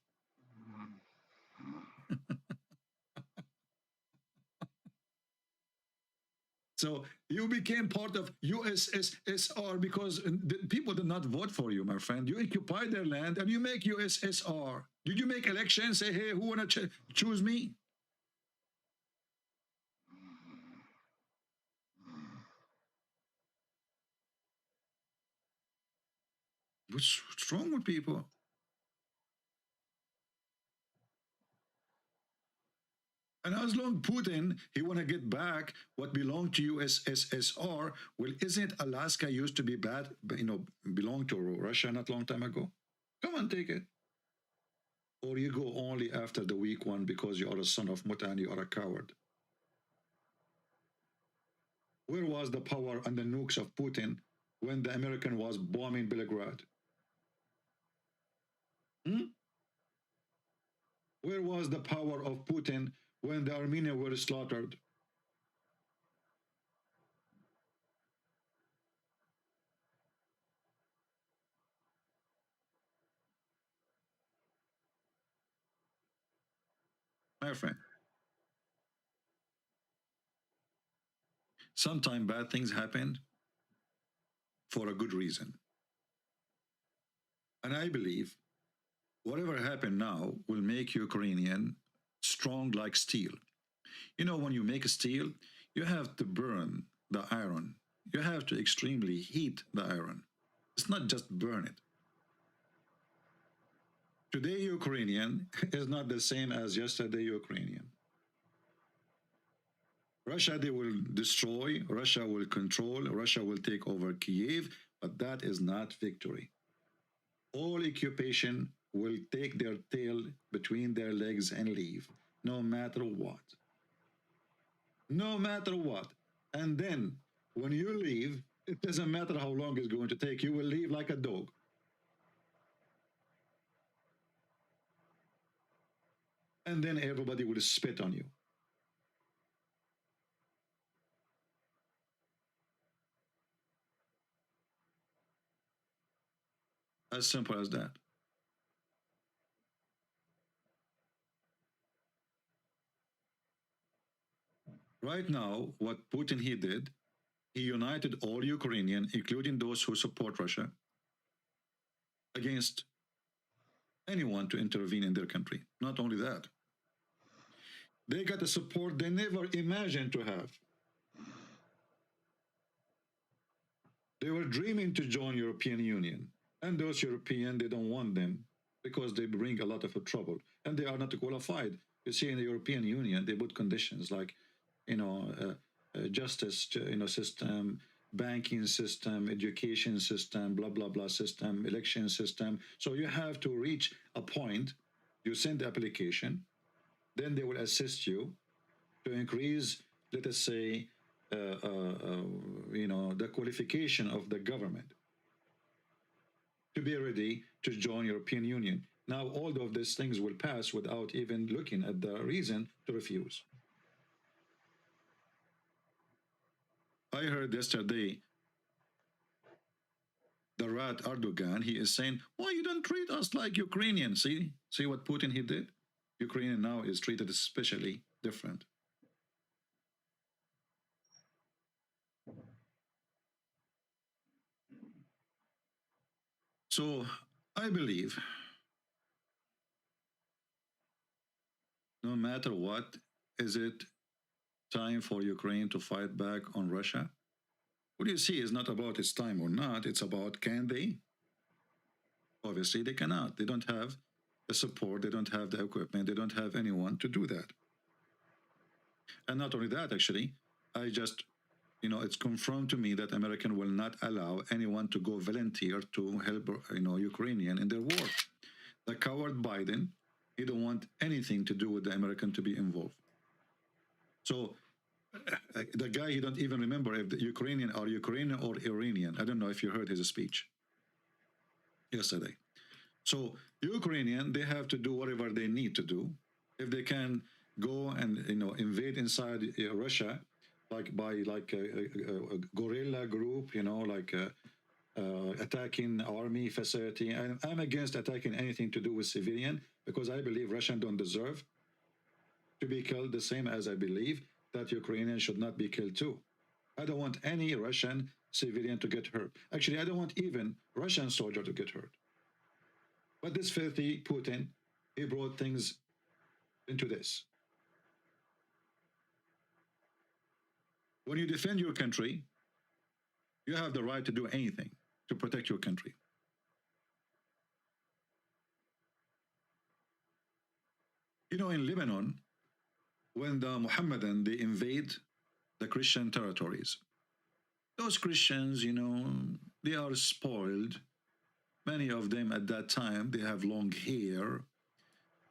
So you became part of USSR because the people did not vote for you, my friend. You occupy their land and you make USSR. Did you make elections? Say, hey, who wanna choose me? What's wrong with people? And as long Putin, he want to get back what belonged to USSR. Well, isn't Alaska used to be bad, belonged to Russia not long time ago? Come on, take it. Or you go only after the weak one because you are a son of Mutan, you are a coward. Where was the power and the nukes of Putin when the American was bombing Belgrade? Where was the power of Putin when the Armenians were slaughtered? My friend, sometimes bad things happen for a good reason. And I believe whatever happened now will make Ukrainian strong like steel. When you make steel, you have to burn the iron. You have to extremely heat the iron. It's not just burn it. Today Ukrainian is not the same as yesterday Ukrainian. Russia, they will destroy, Russia will control, Russia will take over Kiev, but that is not victory. All occupation will take their tail between their legs and leave, no matter what. No matter what. And then, when you leave, it doesn't matter how long it's going to take, you will leave like a dog. And then everybody will spit on you. As simple as that. Right now, what Putin he did, he united all Ukrainian, including those who support Russia, against anyone to intervene in their country. Not only that, they got the support they never imagined to have. They were dreaming to join European Union, and those European, they don't want them because they bring a lot of trouble, and they are not qualified. You see, in the European Union, they put conditions like, justice, system, banking system, education system, blah blah blah system, election system. So you have to reach a point. You send the application, then they will assist you to increase, let us say, the qualification of the government to be ready to join European Union. Now, all of these things will pass without even looking at the reason to refuse. I heard yesterday the rat Erdogan, he is saying, why you don't treat us like Ukrainians? See what Putin he did? Ukrainian now is treated especially different. So I believe no matter what, is it time for Ukraine to fight back on Russia? What you see is not about it's time or not, it's about can they? Obviously, they cannot. They don't have the support, they don't have the equipment, they don't have anyone to do that. And not only that, actually, I just, it's confirmed to me that American will not allow anyone to go volunteer to help, Ukrainian in their war. The coward Biden, he don't want anything to do with the American to be involved. So the guy, he don't even remember if the Ukrainian or Iranian. I don't know if you heard his speech yesterday. So Ukrainian, they have to do whatever they need to do. If they can go and invade inside Russia, like by a guerrilla group, attacking army facility. And I'm against attacking anything to do with civilian because I believe Russians don't deserve to be killed the same as I believe that Ukrainians should not be killed too. I don't want any Russian civilian to get hurt. Actually, I don't want even Russian soldier to get hurt. But this filthy Putin, he brought things into this. When you defend your country, you have the right to do anything to protect your country. In Lebanon, when the Mohammedan, they invade the Christian territories, those Christians, they are spoiled. Many of them at that time, they have long hair.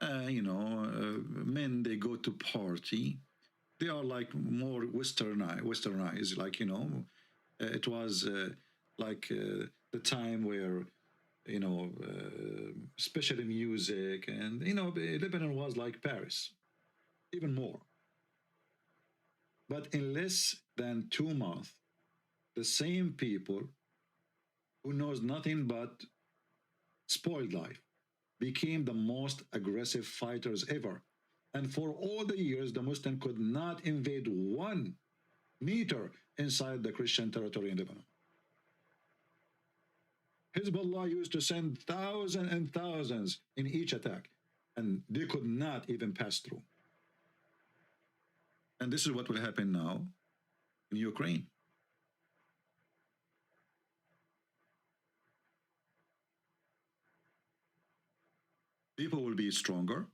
Men, they go to party. They are like more westernized, like, it was the time where, especially music and, Lebanon was like Paris, even more. But in less than 2 months, the same people who knows nothing but spoiled life became the most aggressive fighters ever. And for all the years, the Muslim could not invade 1 meter inside the Christian territory in Lebanon. Hezbollah used to send thousands and thousands in each attack, and they could not even pass through. And this is what will happen now in Ukraine. People will be stronger,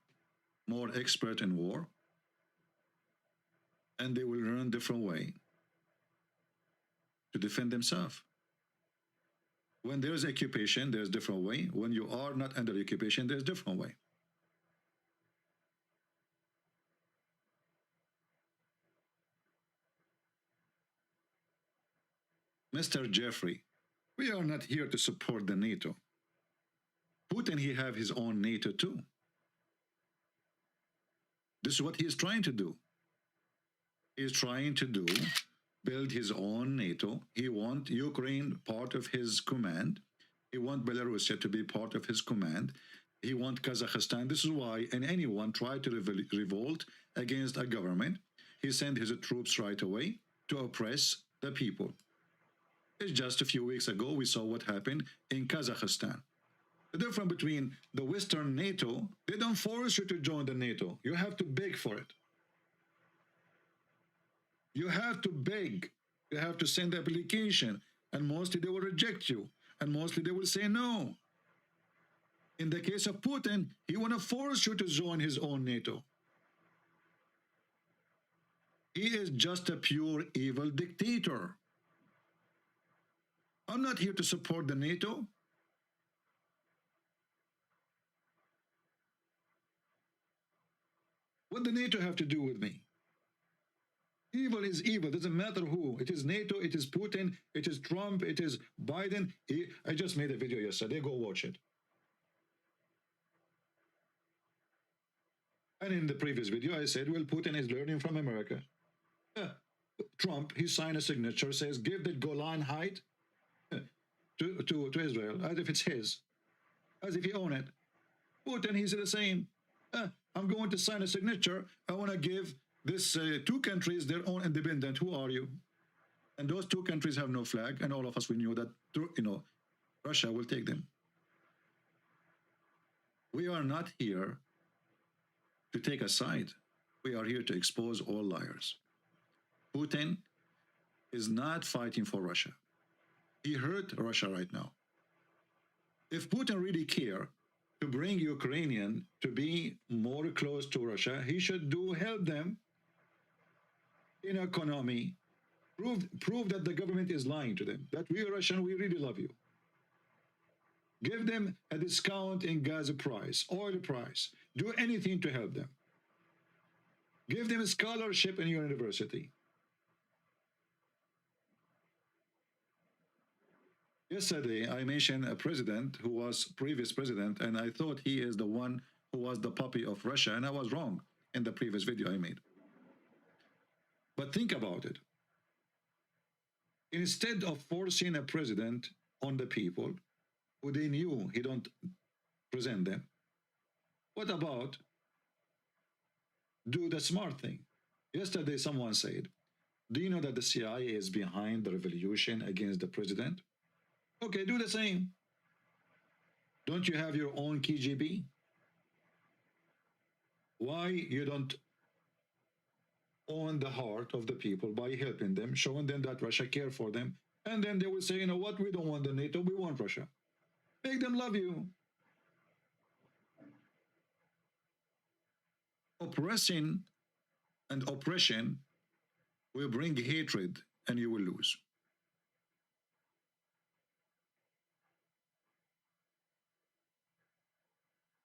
more expert in war, and they will learn different way to defend themselves. When there's occupation, there's different way. When you are not under occupation, there's different way. Mr. Jeffrey, we are not here to support the NATO. Putin, he have his own NATO too. This is what he is trying to do. He is trying to build his own NATO. He want Ukraine part of his command. He want Belarus to be part of his command. He want Kazakhstan. This is why, and anyone try to revolt against a government, he send his troops right away to oppress the people. It's just a few weeks ago, we saw what happened in Kazakhstan. The difference between the Western NATO, they don't force you to join the NATO. You have to beg for it. You have to beg. You have to send the application. And mostly they will reject you. And mostly they will say no. In the case of Putin, he want to force you to join his own NATO. He is just a pure evil dictator. I'm not here to support the NATO. What does NATO have to do with me? Evil is evil. Doesn't matter who. It is NATO, it is Putin, it is Trump, it is Biden. I just made a video yesterday. Go watch it. And in the previous video, I said, well, Putin is learning from America. Trump, he signed a signature, says, give the Golan Heights to Israel, as if it's his, as if he own it. Putin, he's the same. I'm going to sign a signature. I want to give this 2 countries their own independent. Who are you? And those 2 countries have no flag, and all of us, we knew that, Russia will take them. We are not here to take a side. We are here to expose all liars. Putin is not fighting for Russia. He hurt Russia right now. If Putin really care to bring Ukrainian to be more close to Russia, he should help them in economy. Prove that the government is lying to them, that we Russian, we really love you. Give them a discount in gas price, oil price. Do anything to help them. Give them a scholarship in your university. Yesterday, I mentioned a president who was previous president, and I thought he is the one who was the puppy of Russia, and I was wrong in the previous video I made. But think about it. Instead of forcing a president on the people who they knew he don't present them, what about do the smart thing? Yesterday, someone said, do you know that the CIA is behind the revolution against the president? Okay, do the same. Don't you have your own KGB? Why you don't own the heart of the people by helping them, showing them that Russia care for them, and then they will say, you know what, we don't want the NATO, we want Russia. Make them love you. Oppressing and oppression will bring hatred, and you will lose.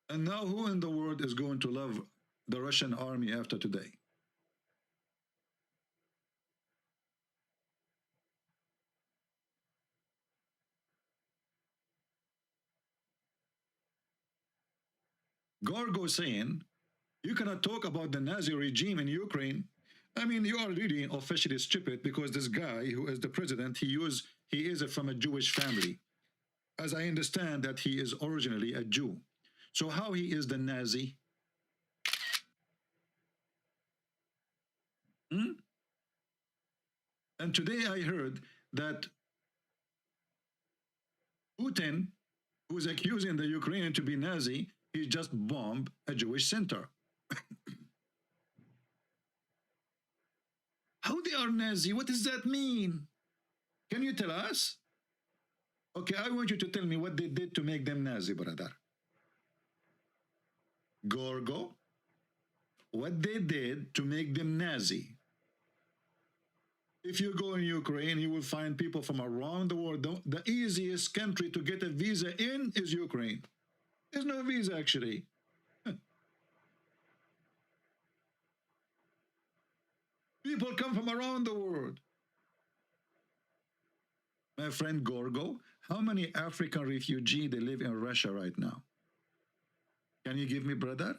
And now who in the world is going to love the Russian army after today? Gorgo saying, you cannot talk about the Nazi regime in Ukraine. I mean, you are really officially stupid because this guy who is the president, he is from a Jewish family. As I understand that he is originally a Jew. So how he is the Nazi? And today I heard that Putin, who is accusing the Ukrainian to be Nazi, he just bombed a Jewish center. How they are Nazi? What does that mean? Can you tell us? Okay, I want you to tell me what they did to make them Nazi, brother. Gorgo, what they did to make them Nazi. If you go in Ukraine, you will find people from around the world. The easiest country to get a visa in is Ukraine. There's no visa, actually. People come from around the world. My friend Gorgo, how many African refugees they live in Russia right now? Can you give me, brother?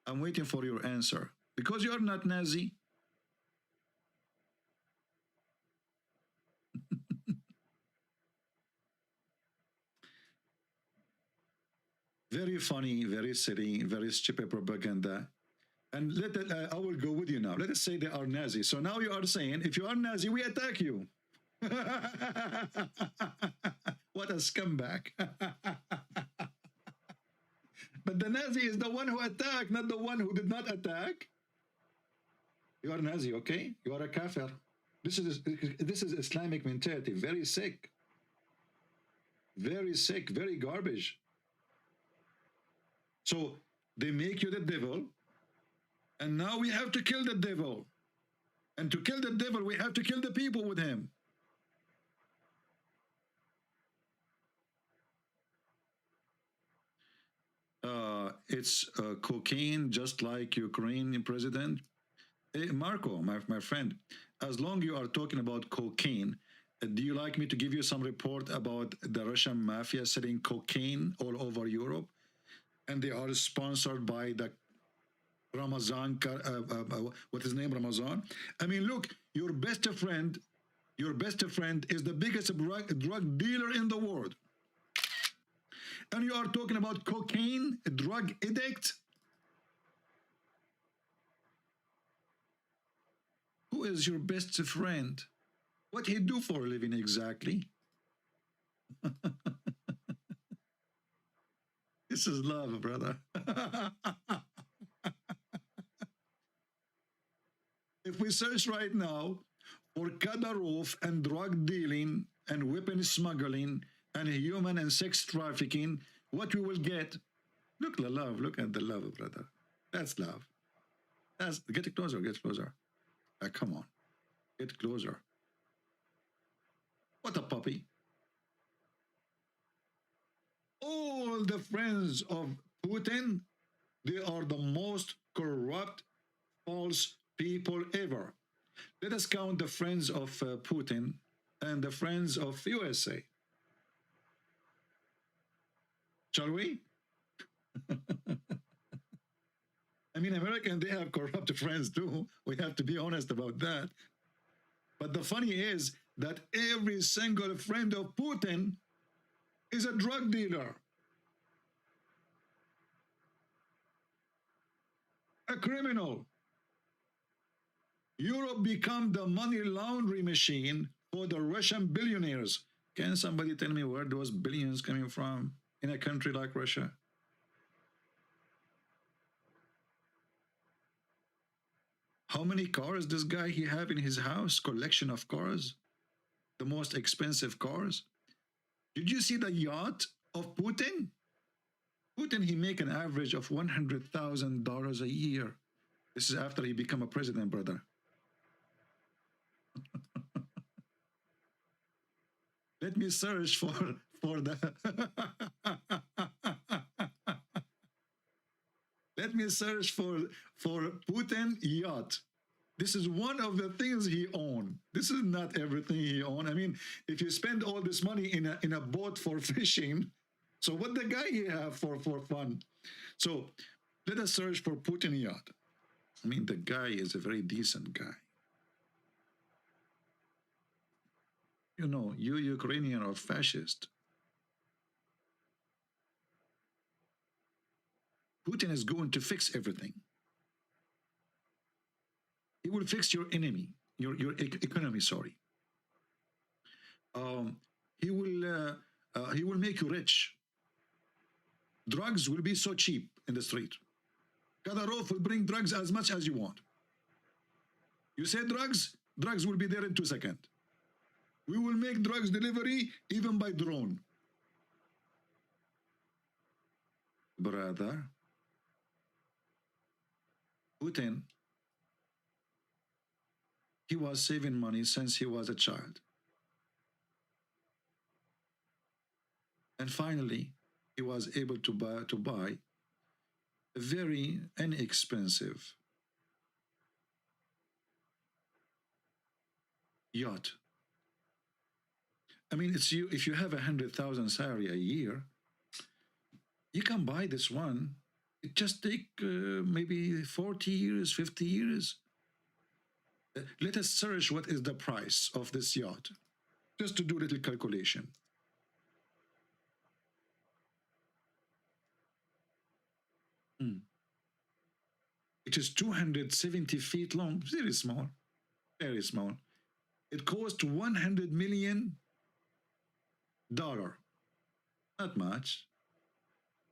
I'm waiting for your answer. Because you're not Nazi. Very funny, very silly, very stupid propaganda. And I will go with you now. Let us say they are Nazi. So now you are saying, if you are Nazi, we attack you. What a scumbag. But the Nazi is the one who attacked, not the one who did not attack. You are Nazi, okay? You are a kafir. This is Islamic mentality. Very sick. Very sick, very garbage. So they make you the devil, and now we have to kill the devil. And to kill the devil, we have to kill the people with him. It's cocaine, just like Ukrainian president. Hey, Marco, my friend, as long you are talking about cocaine, do you like me to give you some report about the Russian mafia selling cocaine all over Europe? And they are sponsored by the Ramazan, what is his name, Ramazan? I mean, look, your best friend is the biggest drug dealer in the world. And you are talking about cocaine, a drug addict? Who is your best friend? What he do for a living exactly? This is love, brother. If we search right now for Kadyrov and drug dealing and weapon smuggling and human and sex trafficking, what we will get? Look the love. Look at the love, brother. That's love. That's get closer. Get closer. Come on, get closer. What a puppy! All the friends of Putin, they are the most corrupt, false people ever. Let us count the friends of Putin and the friends of USA. Shall we? I mean, American, they have corrupt friends too. We have to be honest about that. But the funny is that every single friend of Putin is a drug dealer, a criminal. Europe become the money laundry machine for the Russian billionaires. Can somebody tell me where those billions coming from in a country like Russia? How many cars this guy he have in his house? Collection of cars, the most expensive cars. Did you see the yacht of Putin? Putin, he make an average of $100,000 a year. This is after he become a president, brother. Let me search for the let me search for Putin yacht. This is one of the things he owned. This is not everything he owned. I mean, if you spend all this money in a boat for fishing, so what the guy he have for fun? So let us search for Putin yacht. I mean, the guy is a very decent guy. You know, you Ukrainian are fascist. Putin is going to fix everything. He will fix your enemy, your economy. Sorry. He will make you rich. Drugs will be so cheap in the street. Kadyrov will bring drugs as much as you want. You say drugs, drugs will be there in 2 seconds. We will make drugs delivery even by drone. Brother, Putin, he was saving money since he was a child. And finally, he was able to buy a very inexpensive yacht. I mean, it's you. If you have 100,000 salary a year, you can buy this one. It just take maybe 40 years, 50 years. Let us search what is the price of this yacht, just to do a little calculation. It is 270 feet long, very small, very small. It cost $100 million. Not much.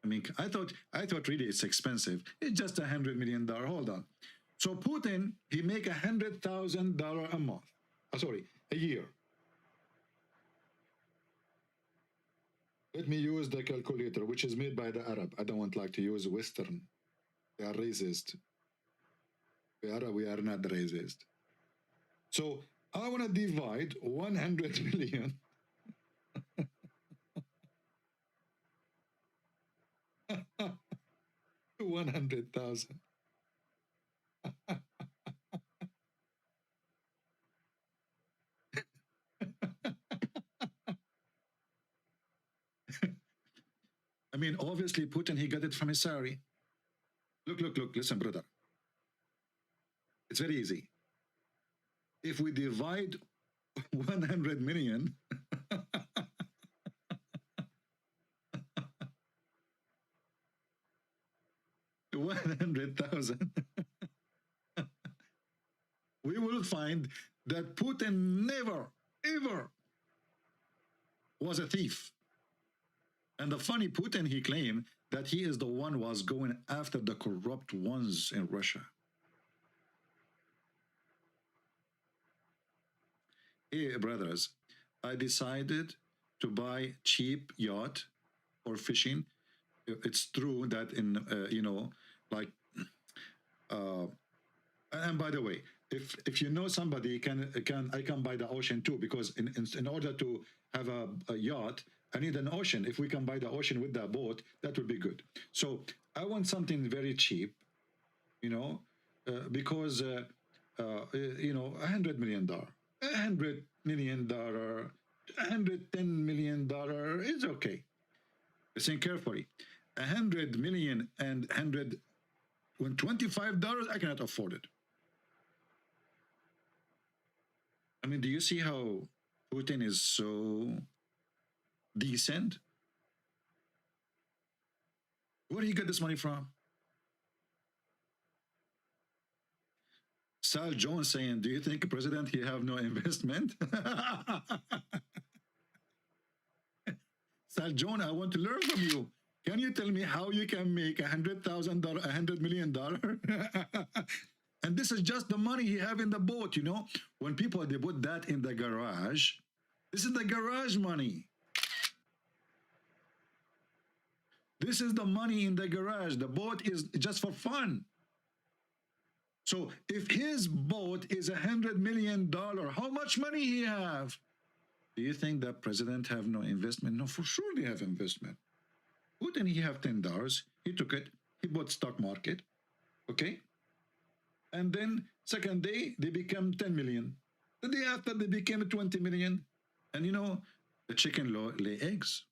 I mean, I thought really it's expensive. It's just $100 million. Hold on. So Putin, he make $100,000 a month. Sorry, a year. Let me use the calculator, which is made by the Arab. I don't like to use Western. They are racist. We are not racist. So I want to divide 100 million. To 100,000. I mean, obviously, Putin, he got it from his salary. Look, listen, brother. It's very easy. If we divide 100 million, to 100,000, we will find that Putin never, ever was a thief. And the funny Putin, he claimed that he is the one who was going after the corrupt ones in Russia. Hey, brothers, I decided to buy cheap yacht for fishing. It's true that in like uh, and by the way, if you know somebody can I can buy the ocean too, because in order to have a yacht, I need an ocean. If we can buy the ocean with that boat, that would be good. So I want something very cheap, because $100 million, $100 million, $110 million is okay. Listen carefully. 100 million and 125, I cannot afford it. I mean, do you see how Putin is so decent? Where did he get this money from? Sal Jones saying, do you think president he have no investment? Sal Jones, I want to learn from you. Can you tell me how you can make $100,000, $100 million? And this is just the money he have in the boat, When people, they put that in the garage, this is the garage money. This is the money in the garage. The boat is just for fun. So if his boat is $100 million, how much money he have? Do you think that president have no investment? No, for sure they have investment. Putin, he have $10. He took it. He bought stock market. Okay? And then second day, they become 10 million. The day after, they became 20 million. And the chicken lay eggs.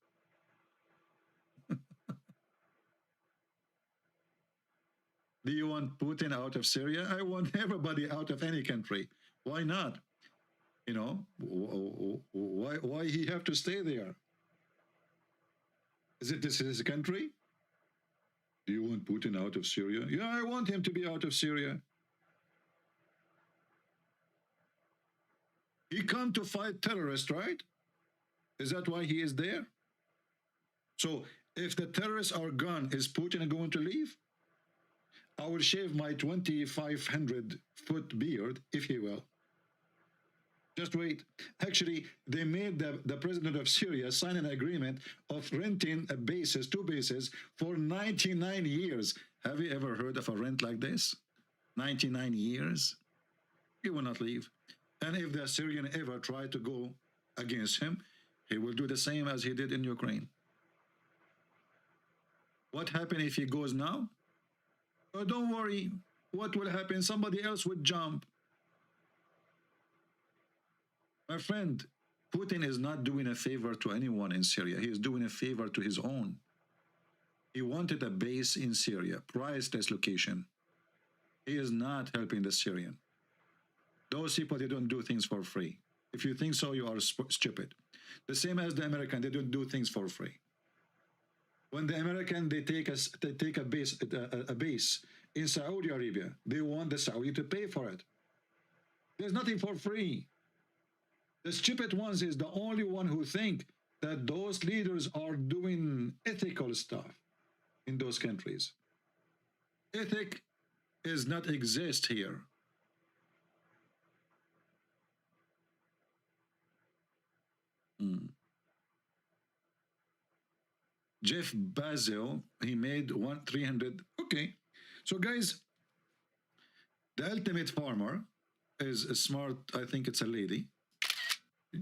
Do you want Putin out of Syria? I want everybody out of any country. Why not? Why he have to stay there? Is it this is his country? Do you want Putin out of Syria? Yeah, I want him to be out of Syria. He come to fight terrorists, right? Is that why he is there? So if the terrorists are gone, is Putin going to leave? I will shave my 2,500-foot beard, if he will. Just wait. Actually, they made the president of Syria sign an agreement of renting two bases for 99 years. Have you ever heard of a rent like this? 99 years? He will not leave. And if the Syrian ever try to go against him, he will do the same as he did in Ukraine. What happened if he goes now? Oh, don't worry. What will happen? Somebody else would jump. My friend, Putin is not doing a favor to anyone in Syria. He is doing a favor to his own. He wanted a base in Syria, priceless location. He is not helping the Syrian. Those people, they don't do things for free. If you think so, you are stupid. The same as the American, they don't do things for free. When the American, they take a base in Saudi Arabia, they want the Saudi to pay for it. There's nothing for free. The stupid ones is the only one who think that those leaders are doing ethical stuff in those countries. Ethic is not exist here. Jeff Bezos, he made 300. Okay, so guys, the ultimate farmer is a smart. I think it's a lady.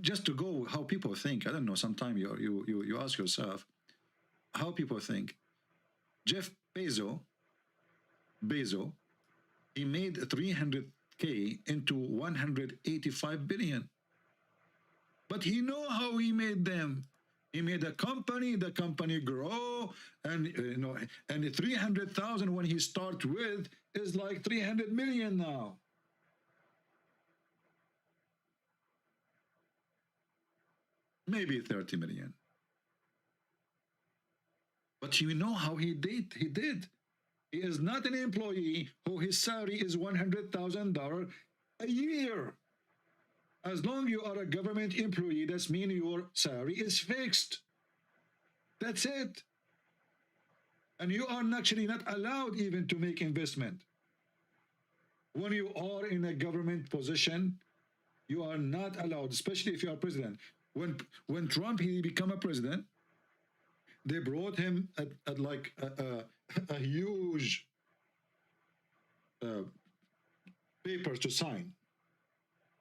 Just to go how people think. I don't know. Sometimes you ask yourself how people think. Jeff Bezos, he made 300K into 185 billion. But he know how he made them. He made a company, the company grow, and and 300,000 when he start with is like 300 million now. Maybe 30 million. But you know how he did? He is not an employee who his salary is $100,000 a year. As long as you are a government employee, that means your salary is fixed. That's it. And you are actually not allowed even to make investment. When you are in a government position, you are not allowed, especially if you are president. When Trump he become a president, they brought him at like a huge uh, paper to sign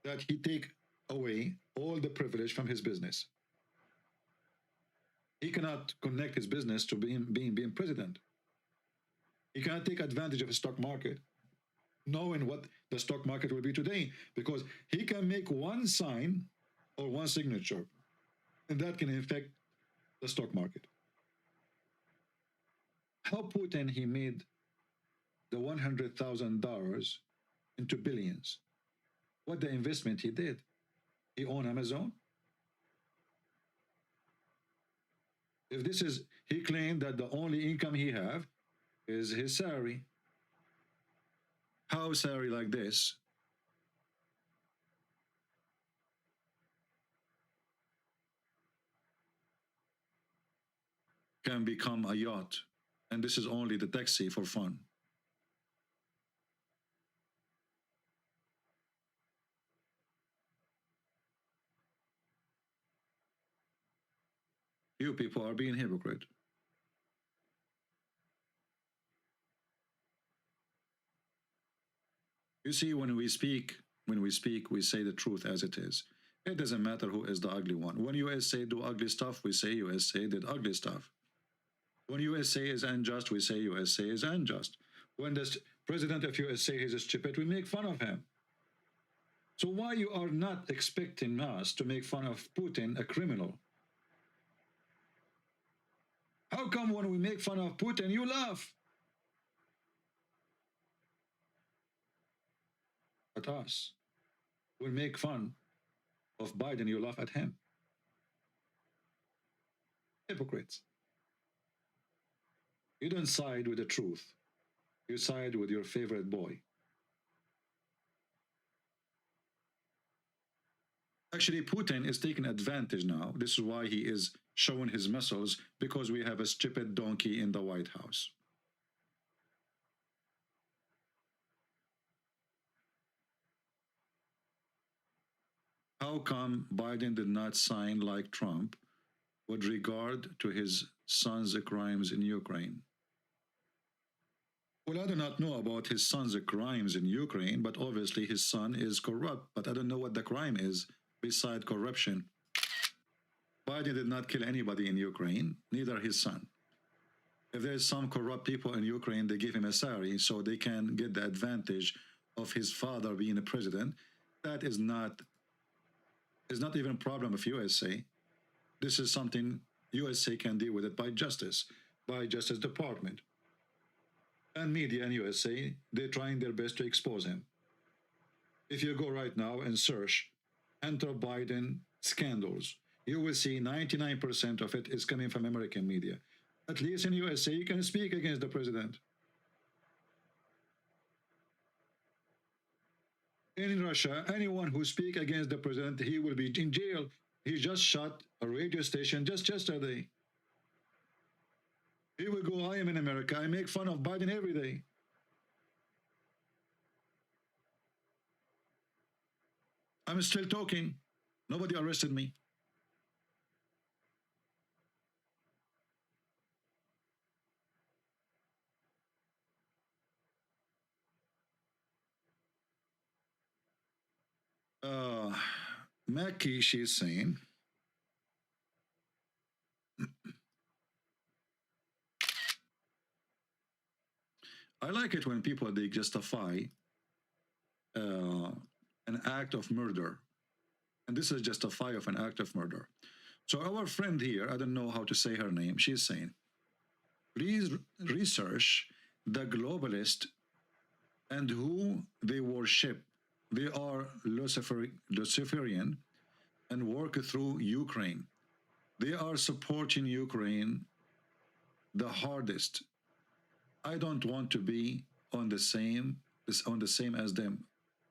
that he take away all the privilege from his business. He cannot connect his business to being president. He cannot take advantage of the stock market, knowing what the stock market will be today, because he can make one sign or one signature, and that can affect the stock market. How Putin he made the $100,000 into billions? What the investment he did? He owned Amazon. If this is, he claimed that the only income he have is his salary. How salary like this can become a yacht, and this is only the taxi for fun? You people are being hypocrite. You see, when we speak, we say the truth as it is. It doesn't matter who is the ugly one. When USA do ugly stuff, we say USA did ugly stuff. When USA is unjust, we say USA is unjust. When the president of USA is stupid, we make fun of him. So why you are not expecting us to make fun of Putin, a criminal? How come when we make fun of Putin, you laugh at us? We make fun of Biden, you laugh at him. Hypocrites. You don't side with the truth. You side with your favorite boy. Actually, Putin is taking advantage now. This is why he is showing his muscles, because we have a stupid donkey in the White House. How come Biden did not sign like Trump with regard to his son's crimes in Ukraine? Well, I do not know about his son's crimes in Ukraine, but obviously his son is corrupt. But I don't know what the crime is beside corruption. Biden did not kill anybody in Ukraine, neither his son. If there's some corrupt people in Ukraine, they give him a salary so they can get the advantage of his father being a president. That is not even a problem of USA. This is something USA can deal with it by Justice Department. And media in USA, they're trying their best to expose him. If you go right now and search Hunter Biden scandals, you will see 99% of it is coming from American media. At least in USA, you can speak against the president. In Russia, anyone who speaks against the president, he will be in jail. He just shot a radio station just yesterday. He will go, I am in America, I make fun of Biden every day. I'm still talking. Nobody arrested me. Mackie, she's saying, I like it when people, they justify an act of murder. And this is justify of an act of murder. So our friend here, I don't know how to say her name, she's saying, please research the globalist and who they worship. They are Luciferian and work through Ukraine. They are supporting Ukraine the hardest. I don't want to be on the same as them.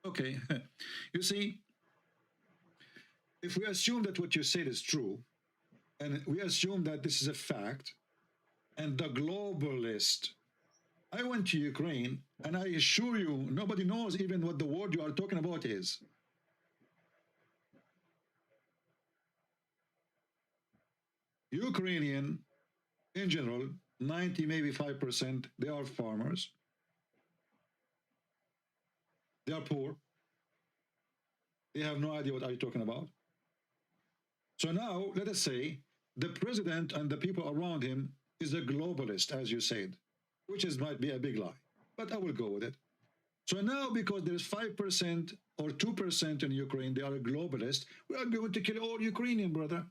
Okay, you see, if we assume that what you said is true, and we assume that this is a fact, and the globalist. I went to Ukraine, and I assure you, nobody knows even what the word you are talking about is. Ukrainian, in general, 90, maybe 5%, they are farmers. They are poor. They have no idea what are you talking about. So now, let us say, the president and the people around him is a globalist, as you said, which is might be a big lie, but I will go with it. So now, because there's 5% or 2% in Ukraine, they are a globalist, we are going to kill all Ukrainian, brother.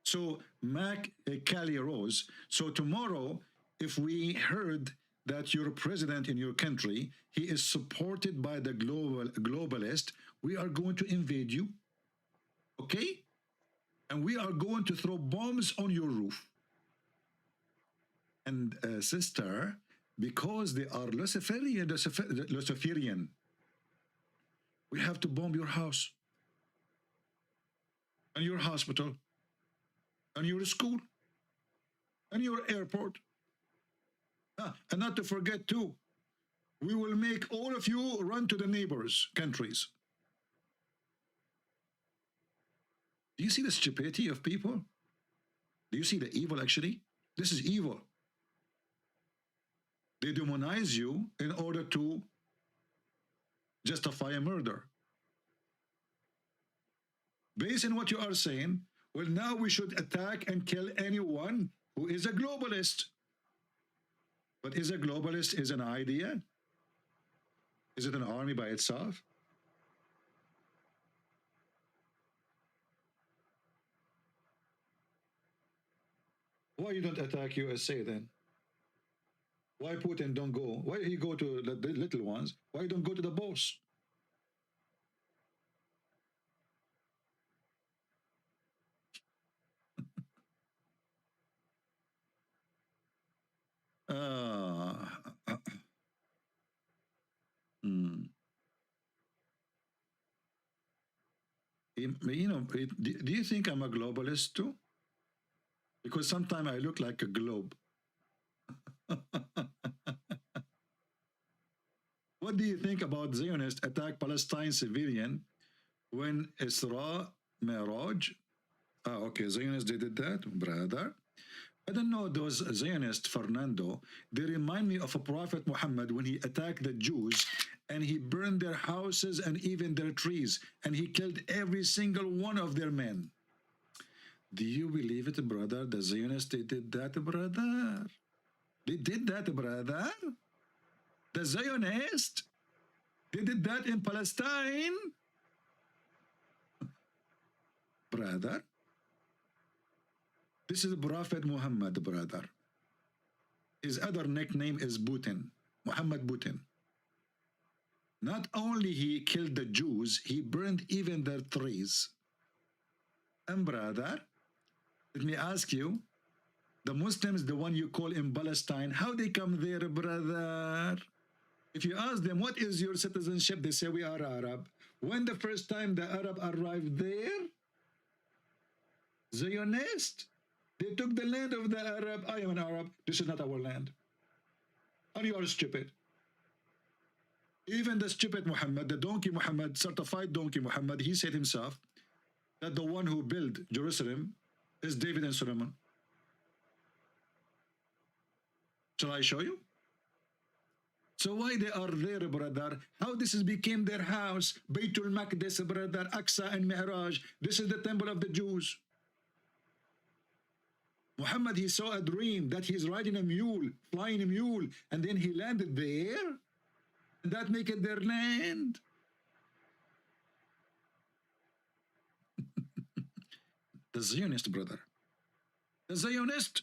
So Mac Cali rose. So tomorrow, if we heard that your president in your country, he is supported by the globalist, we are going to invade you, okay? And we are going to throw bombs on your roof. And sister, because they are Luciferian, we have to bomb your house, and your hospital, and your school, and your airport. And not to forget too, we will make all of you run to the neighbors' countries. Do you see the stupidity of people? Do you see the evil actually? This is evil. They demonize you in order to justify a murder. Based on what you are saying, well, now we should attack and kill anyone who is a globalist. But is a globalist is an idea? Is it an army by itself? Why you don't attack USA then? Why Putin don't go? Why he go to the little ones? Why don't go to the boss? Uh, hmm. You know, do you think I'm a globalist too? Because sometimes I look like a globe. What do you think about Zionists attack Palestine civilian when Isra Miraj? Okay, Zionists did that, brother. I don't know those Zionists, Fernando. They remind me of a Prophet Muhammad when he attacked the Jews and he burned their houses and even their trees and he killed every single one of their men. Do you believe it, brother? The Zionists, they did that, brother. They did that, brother. The Zionists, they did that in Palestine, brother. This is Prophet Muhammad, brother. His other nickname is Putin, Muhammad Putin. Not only he killed the Jews, he burned even their trees. And brother, let me ask you, the Muslims, the one you call in Palestine, how they come there, brother? If you ask them, what is your citizenship? They say, we are Arab. When the first time the Arab arrived there? Zionist. They took the land of the Arab. I am an Arab. This is not our land. And you are stupid. Even the stupid Muhammad, the donkey Muhammad, certified donkey Muhammad, he said himself that the one who built Jerusalem is David and Solomon. Shall I show you? So why they are there, brother? How this is became their house? Baytul Maqdis, brother, Aqsa and Mi'raj. This is the temple of the Jews. Muhammad, he saw a dream that he's riding a mule, flying a mule, and then he landed there. And that make it their land. The Zionist, brother. The Zionist.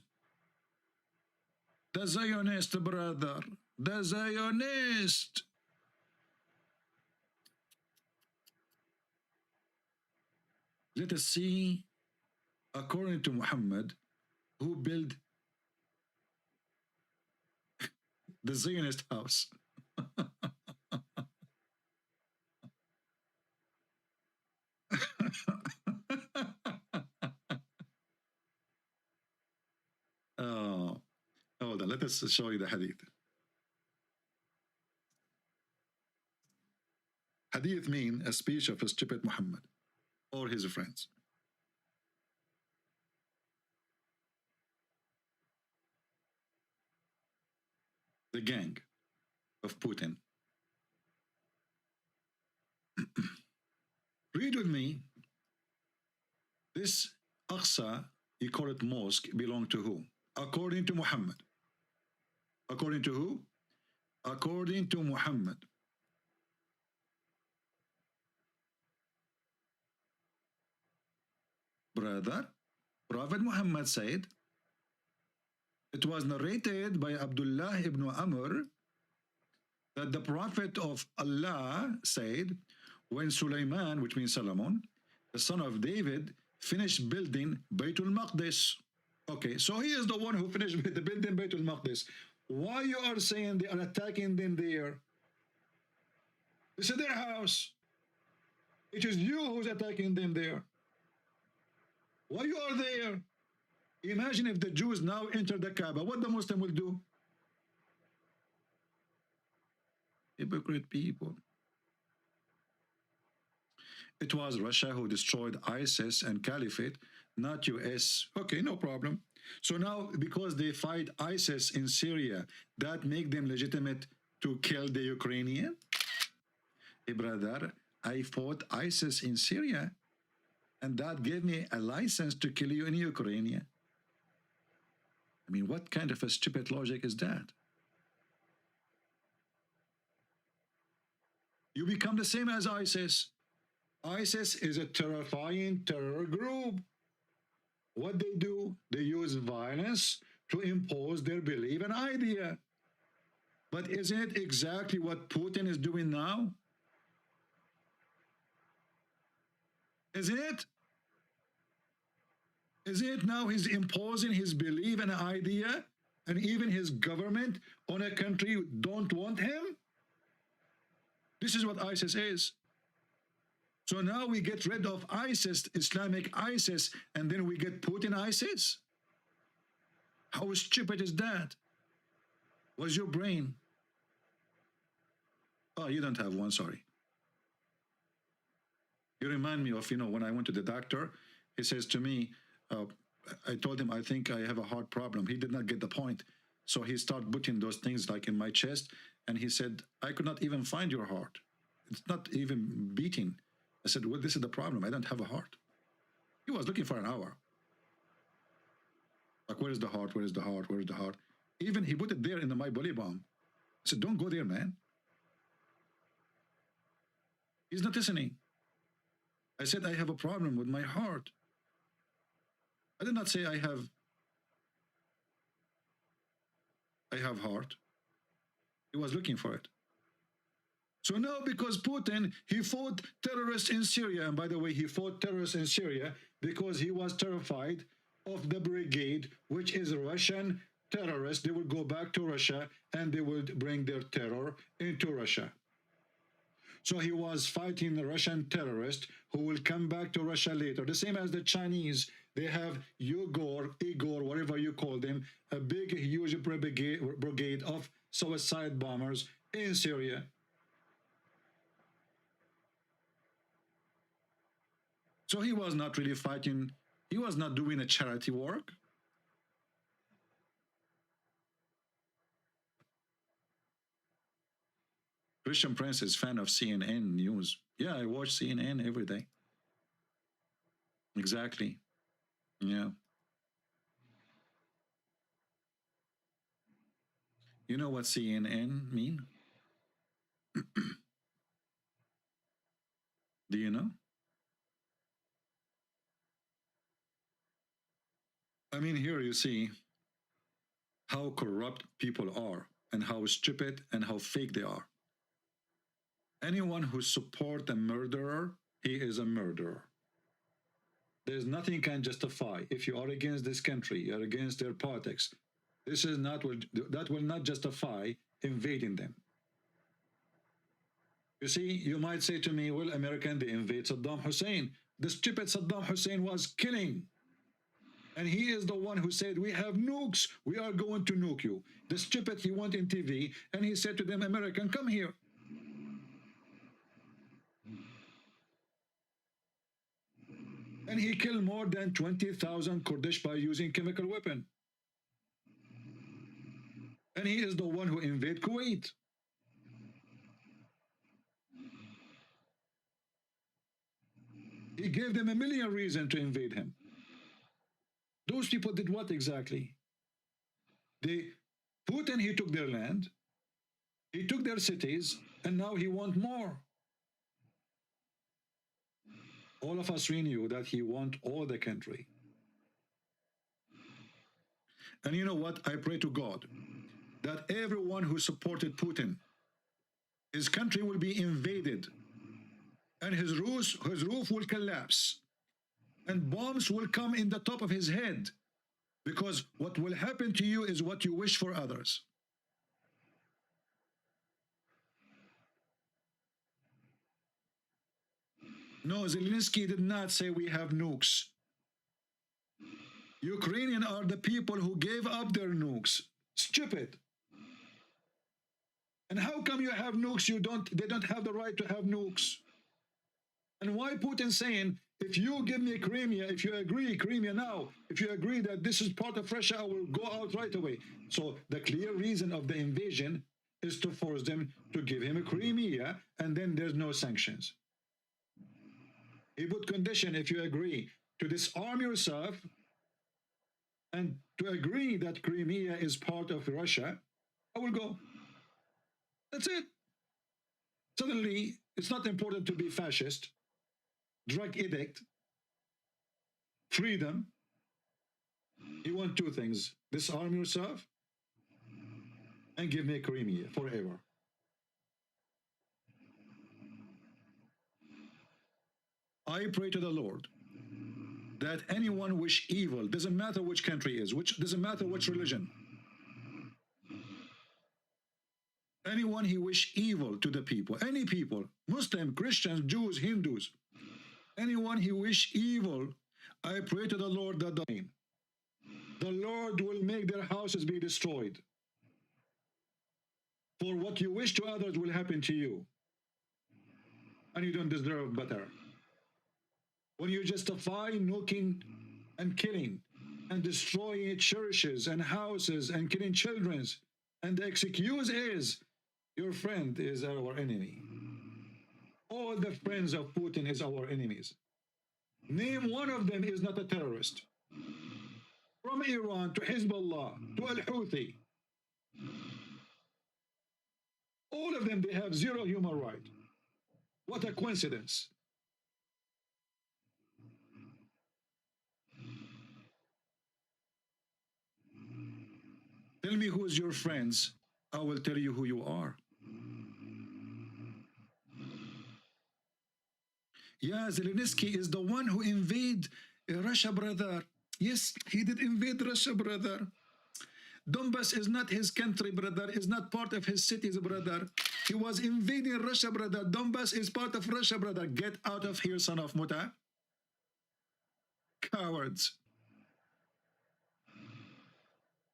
The Zionist, brother. The Zionist. Let us see, according to Muhammad, who built the Zionist house. just show you the hadith. Hadith mean a speech of a stupid Muhammad or his friends. The gang of Putin. Read with me. This Aqsa, you call it mosque, belong to who? According to Muhammad. According to who? According to Muhammad. Brother, Prophet Muhammad said, it was narrated by Abdullah ibn Amr that the Prophet of Allah said, when Sulaiman, which means Solomon, the son of David, finished building Baytul Maqdis. Okay, so he is the one who finished the building Baytul Maqdis. Why you are saying they are attacking them there? This is their house. It is you who's attacking them there. Why you are there? Imagine if the Jews now enter the Kaaba, what the Muslim will do? Hypocrite people. It was Russia who destroyed ISIS and Caliphate, not US. Okay, no problem. So now, because they fight ISIS in Syria, that make them legitimate to kill the Ukrainian? Hey, brother, I fought ISIS in Syria, and that gave me a license to kill you in Ukraine. I mean, what kind of a stupid logic is that? You become the same as ISIS. ISIS is a terrifying terror group. What they do, they use violence to impose their belief and idea. But isn't it exactly what Putin is doing now? Isn't it? Is it now he's imposing his belief and idea and even his government on a country who don't want him? This is what ISIS is. So now we get rid of ISIS, Islamic ISIS, and then we get Putin ISIS? How stupid is that? What's your brain? Oh, you don't have one, sorry. You remind me of, when I went to the doctor, he says to me, I told him, I think I have a heart problem. He did not get the point. So he started putting those things like in my chest, and he said, I could not even find your heart. It's not even beating. I said, well, this is the problem. I don't have a heart. He was looking for an hour. Like, where is the heart? Where is the heart? Where is the heart? Even he put it there in my belly bomb. I said, don't go there, man. He's not listening. I said, I have a problem with my heart. I did not say I have heart. He was looking for it. So now, because Putin, he fought terrorists in Syria, and by the way, he fought terrorists in Syria because he was terrified of the brigade, which is Russian terrorists. They would go back to Russia and they would bring their terror into Russia. So he was fighting the Russian terrorists who will come back to Russia later. The same as the Chinese. They have Igor, whatever you call them, a big, huge brigade of suicide bombers in Syria. So he was not really fighting. He was not doing a charity work. Christian Prince is fan of CNN News. Yeah, I watch CNN every day. Exactly. Yeah. You know what CNN mean? Do you know? I mean, here you see how corrupt people are and how stupid and how fake they are. Anyone who supports a murderer, he is a murderer. There's nothing can justify. If you are against this country, you are against their politics, this is not that will not justify invading them. You see, you might say to me, well, American, they invade Saddam Hussein. The stupid Saddam Hussein was killing. And he is the one who said, we have nukes, we are going to nuke you. The stupid he went in TV and he said to them, American, come here. And he killed more than 20,000 Kurdish by using chemical weapon. And he is the one who invaded Kuwait. He gave them a million reasons to invade him. Those people did what exactly? Putin, he took their land, he took their cities, and now he wants more. All of us knew that he wants all the country. And you know what? I pray to God that everyone who supported Putin, his country will be invaded, and his roof will collapse, and bombs will come in the top of his head, because what will happen to you is what you wish for others. No, Zelensky did not say we have nukes. Ukrainians are the people who gave up their nukes. Stupid. And how come you have nukes? They don't have the right to have nukes. And why Putin saying, if you give me Crimea, if you agree, Crimea now, if you agree that this is part of Russia, I will go out right away. So the clear reason of the invasion is to force them to give him a Crimea, and then there's no sanctions. He put condition, if you agree to disarm yourself and to agree that Crimea is part of Russia, I will go. That's it. Suddenly, it's not important to be fascist, drug addict, freedom. You want two things: disarm yourself and give me Crimea forever. I pray to the Lord that anyone wish evil, doesn't matter which country is, doesn't matter which religion, anyone he wish evil to the people, any people, Muslim, Christians, Jews, Hindus, anyone he wish evil, I pray to the Lord that the Lord will make their houses be destroyed. For what you wish to others will happen to you, and you don't deserve better. When you justify nuking and killing and destroying churches and houses and killing children, and the excuse is your friend is our enemy. All the friends of Putin is our enemies. Name one of them is not a terrorist. From Iran to Hezbollah to Al-Houthi, all of them, they have zero human right. What a coincidence. Tell me who's your friends, I will tell you who you are. Yeah, Zelensky is the one who invaded Russia, brother. Yes, he did invade Russia, brother. Donbass is not his country, brother. Is not part of his cities, brother. He was invading Russia, brother. Donbass is part of Russia, brother. Get out of here, son of Muta. Cowards.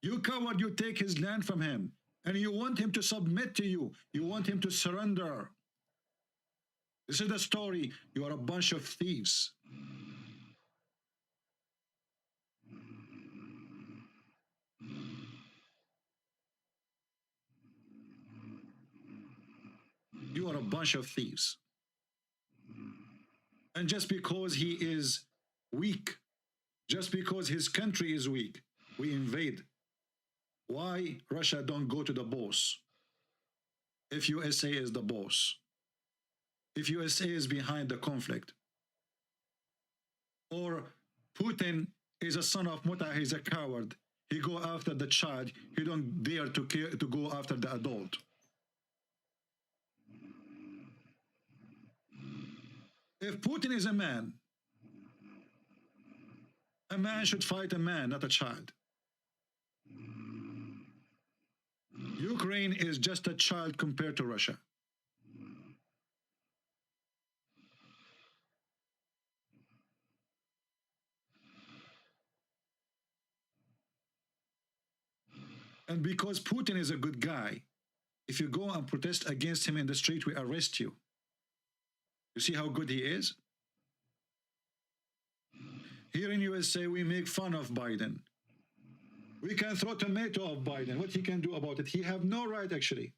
You coward, you take his land from him, and you want him to submit to you. You want him to surrender. This is the story. You are a bunch of thieves. You are a bunch of thieves. And just because he is weak, just because his country is weak, we invade. Why Russia don't go to the boss? If USA is the boss, if USA is behind the conflict, or Putin is a son of Muta, he's a coward. He go after the child. He don't dare to go after the adult. If Putin is a man should fight a man, not a child. Ukraine is just a child compared to Russia. And because Putin is a good guy, if you go and protest against him in the street, we arrest you. You see how good he is? Here in USA, we make fun of Biden. We can throw tomato of Biden. What he can do about it? He have no right, actually.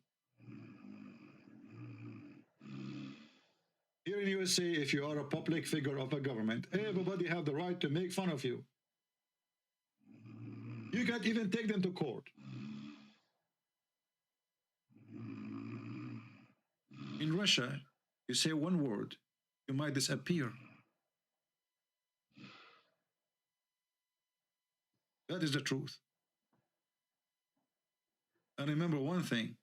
Here in USA, if you are a public figure of a government, everybody have the right to make fun of you. You can't even take them to court. In Russia, you say one word, you might disappear. That is the truth. And remember one thing,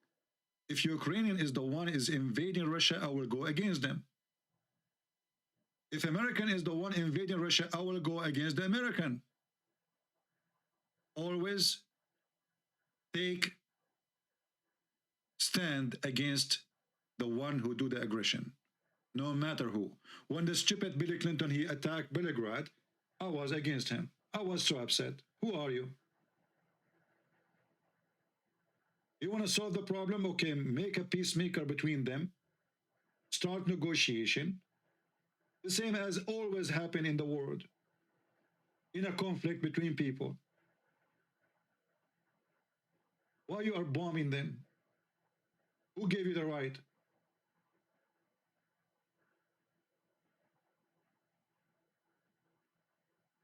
if Ukrainian is the one is invading Russia, I will go against them. If American is the one invading Russia, I will go against the American. Always take stand against the one who do the aggression, no matter who. When the stupid Bill Clinton, he attacked Belgrade, I was against him. I was so upset. Who are you? You want to solve the problem? Okay, make a peacemaker between them. Start negotiation. The same as always happen in the world. In a conflict between people. Why you are bombing them? Who gave you the right?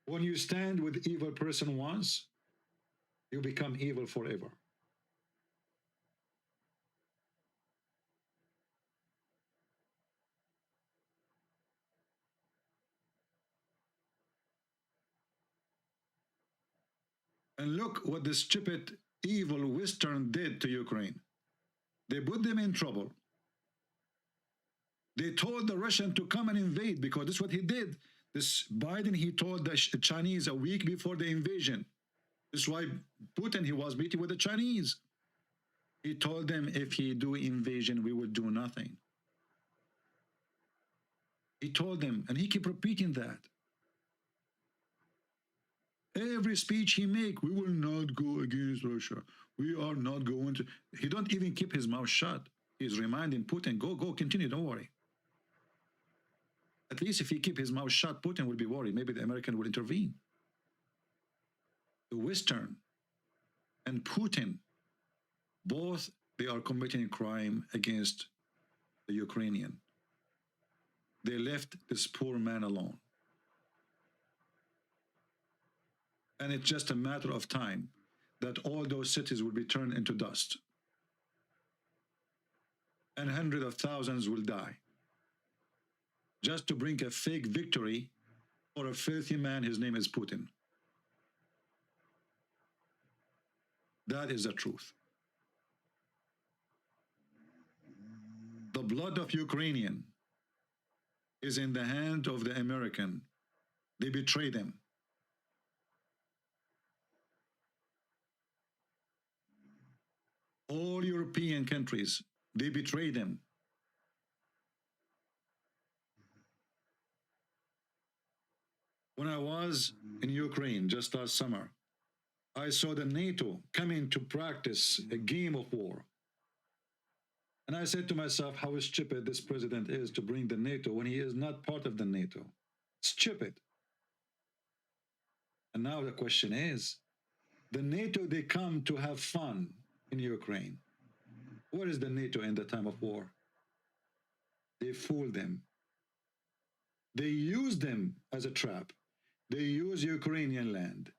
When you stand with evil person once, you become evil forever. And look what the stupid, evil Western did to Ukraine. They put them in trouble. They told the Russian to come and invade because that's what he did. This Biden, he told the Chinese a week before the invasion. That's why Putin, he was meeting with the Chinese. He told them if he do invasion, we would do nothing. He told them, and he keep repeating that. Every speech he make, we will not go against Russia. We are not going to. He don't even keep his mouth shut. He's reminding Putin, go, continue, don't worry. At least if he keep his mouth shut, Putin will be worried. Maybe the American will intervene. The Western and Putin, both, they are committing crime against the Ukrainian. They left this poor man alone. And it's just a matter of time that all those cities will be turned into dust. And hundreds of thousands will die. Just to bring a fake victory for a filthy man, his name is Putin. That is the truth. The blood of Ukrainian is in the hand of the American. They betray them. All European countries, they betray them. When I was in Ukraine just last summer, I saw the NATO coming to practice a game of war. And I said to myself, how stupid this president is to bring the NATO when he is not part of the NATO. Stupid. And now the question is, the NATO, they come to have fun in Ukraine. Where is the NATO in the time of war? They fool them. They use them as a trap. They use Ukrainian land.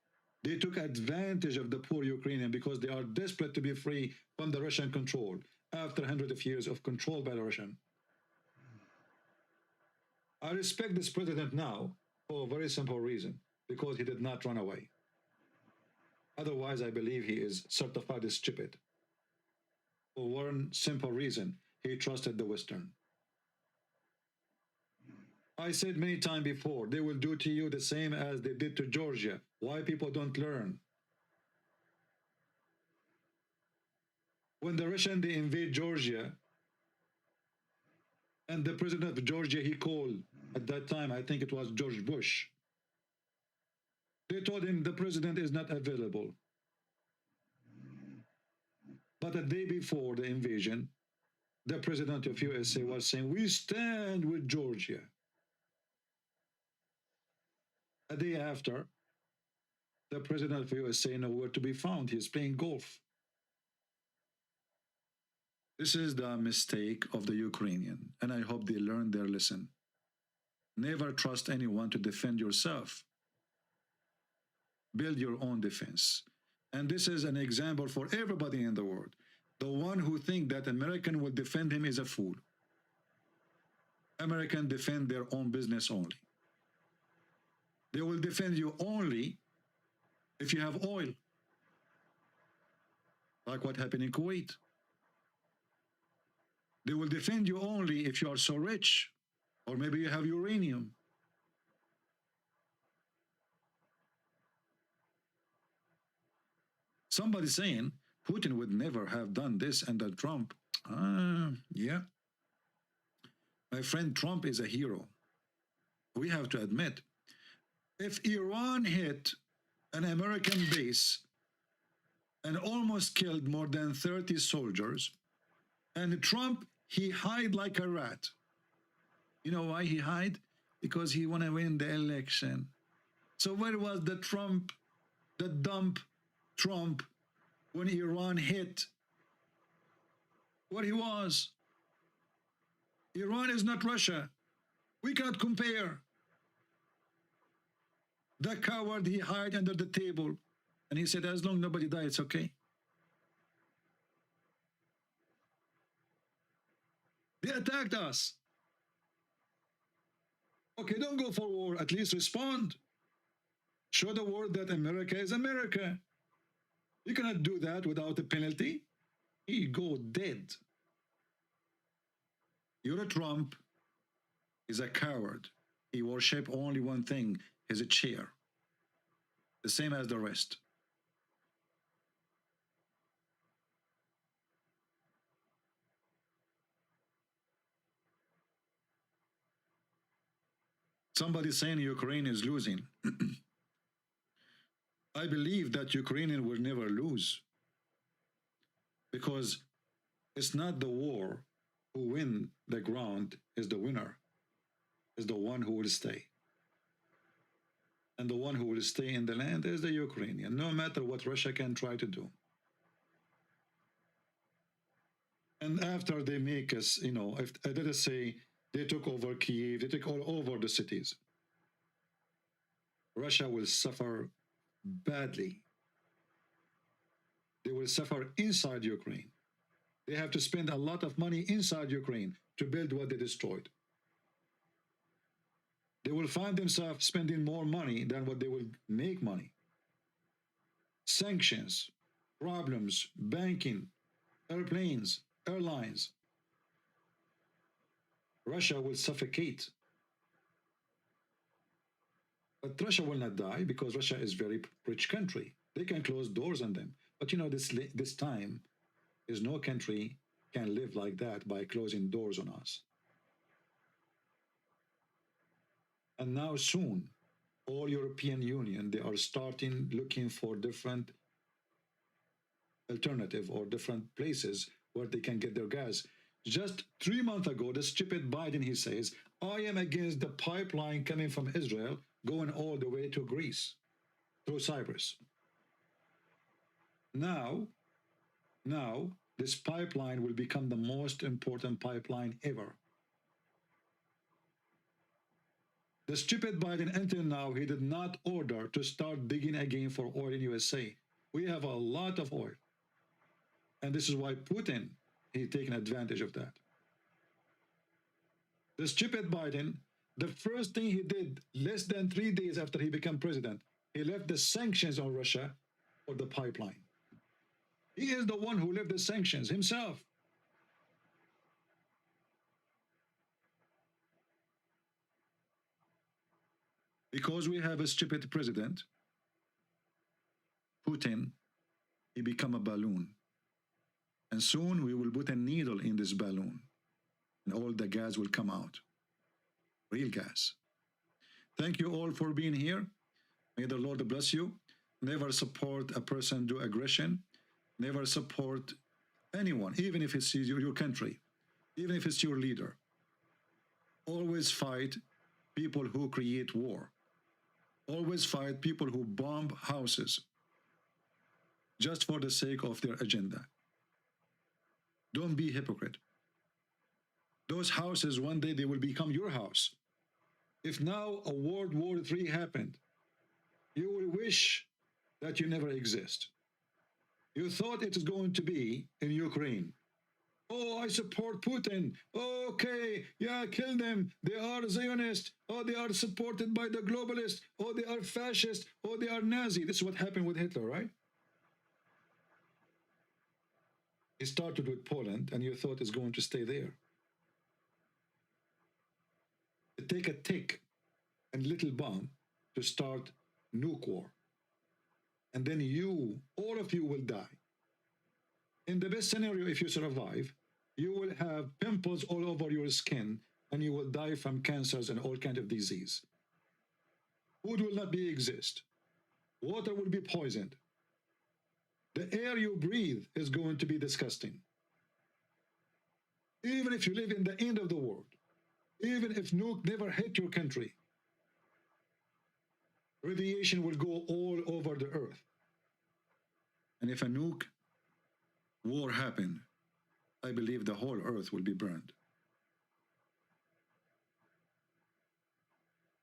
They took advantage of the poor Ukrainian because they are desperate to be free from the Russian control after hundreds of years of control by the Russian. I respect this president now for a very simple reason, because he did not run away. Otherwise, I believe he is certified as stupid. For one simple reason, he trusted the Western. I said many times before, they will do to you the same as they did to Georgia. Why people don't learn? When the Russians, they invade Georgia, and the president of Georgia, he called, at that time, I think it was George Bush. They told him the president is not available. But the day before the invasion, the president of USA was saying, we stand with Georgia. A day after, the president of USA nowhere to be found. He's playing golf. This is the mistake of the Ukrainian, and I hope they learn their lesson. Never trust anyone to defend yourself. Build your own defense. And this is an example for everybody in the world. The one who thinks that American will defend him is a fool. Americans defend their own business only. They will defend you only if you have oil, like what happened in Kuwait. They will defend you only if you are so rich, or maybe you have uranium. Somebody saying Putin would never have done this, and that Trump, yeah. My friend, Trump is a hero. We have to admit, if Iran hit an American base and almost killed more than 30 soldiers, and Trump, he hid like a rat. You know why he hid? Because he want to win the election. So where was the Trump, the dump Trump, when Iran hit? What he was? Iran is not Russia. We cannot compare. The coward, he hid under the table, and he said, as long as nobody dies, it's okay. They attacked us. Okay, don't go for war, at least respond. Show the world that America is America. You cannot do that without a penalty. You go dead. You're a Trump. He's a coward. He worships only one thing, his chair. The same as the rest. Somebody saying Ukraine is losing. I believe that Ukrainian will never lose, because it's not the war who win the ground is the winner, is the one who will stay. And the one who will stay in the land is the Ukrainian, no matter what Russia can try to do. And after they make us, you know, if let us say they took over Kyiv, they took all over the cities, Russia will suffer badly. They will suffer inside Ukraine. They have to spend a lot of money inside Ukraine to build what they destroyed. They will find themselves spending more money than what they will make money. Sanctions, problems, banking, airplanes, airlines. Russia will suffocate. But Russia will not die, because Russia is a very rich country. They can close doors on them. But you know, this time, there's no country can live like that by closing doors on us. And now soon, all European Union, they are starting looking for different alternative or different places where they can get their gas. Just 3 months ago, the stupid Biden, he says, I am against the pipeline coming from Israel going all the way to Greece through Cyprus. Now, this pipeline will become the most important pipeline ever. The stupid Biden, until now, he did not order to start digging again for oil in USA. We have a lot of oil. And this is why Putin, he's taking advantage of that. The stupid Biden, the first thing he did, less than 3 days after he became president, he left the sanctions on Russia for the pipeline. He is the one who left the sanctions himself. Because we have a stupid president, Putin, he become a balloon. And soon we will put a needle in this balloon, and all the gas will come out. Real gas. Thank you all for being here. May the Lord bless you. Never support a person do aggression. Never support anyone, even if it's your country, even if it's your leader, always fight people who create war. Always fight people who bomb houses just for the sake of their agenda. Don't be hypocrite. Those houses, one day they will become your house. If now a World War III happened, you will wish that you never exist. You thought it is going to be in Ukraine. Oh, I support Putin. Okay, yeah, kill them. They are Zionist. Oh, they are supported by the globalists. Oh, they are fascist. Oh, they are Nazi. This is what happened with Hitler, right? He started with Poland, and you thought it's going to stay there. Take a tick and little bomb to start nuke war. And then you, all of you will die. In the best scenario, if you survive, you will have pimples all over your skin and you will die from cancers and all kinds of disease. Food will not exist. Water will be poisoned. The air you breathe is going to be disgusting. Even if you live in the end of the world, even if nuke never hit your country, radiation will go all over the earth. And if a nuke war happened, I believe the whole earth will be burned.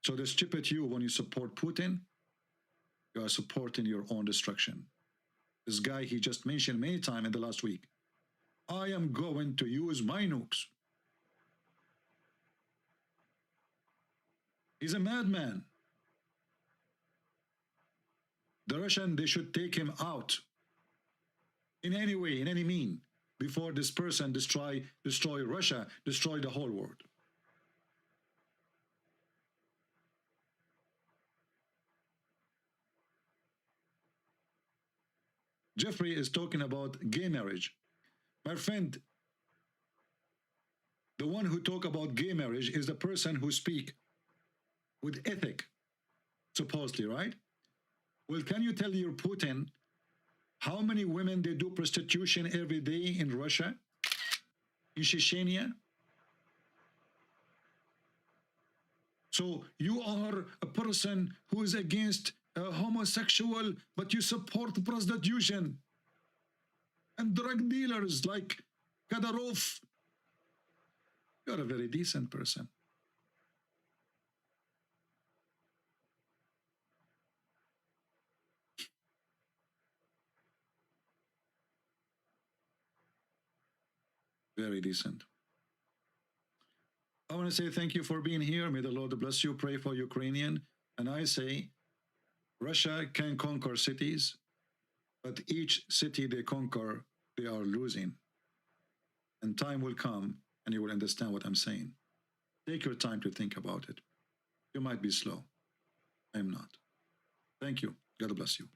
So the stupid you, when you support Putin, you are supporting your own destruction. This guy, he just mentioned many times in the last week, I am going to use my nukes. He's a madman. The Russian, they should take him out in any way, in any mean, before this person destroy Russia, destroy the whole world. Jeffrey is talking about gay marriage. My friend, the one who talk about gay marriage is the person who speak with ethic, supposedly, right? Well, can you tell your Putin how many women they do prostitution every day in Russia, in Chechnya? So you are a person who is against homosexual, but you support prostitution and drug dealers like Kadyrov. You're a very decent person. Very decent. I want to say thank you for being here. May the Lord bless you. Pray for Ukrainian. And I say, Russia can conquer cities, but each city they conquer, they are losing. And time will come and you will understand what I'm saying. Take your time to think about it. You might be slow. I am not. Thank you. God bless you.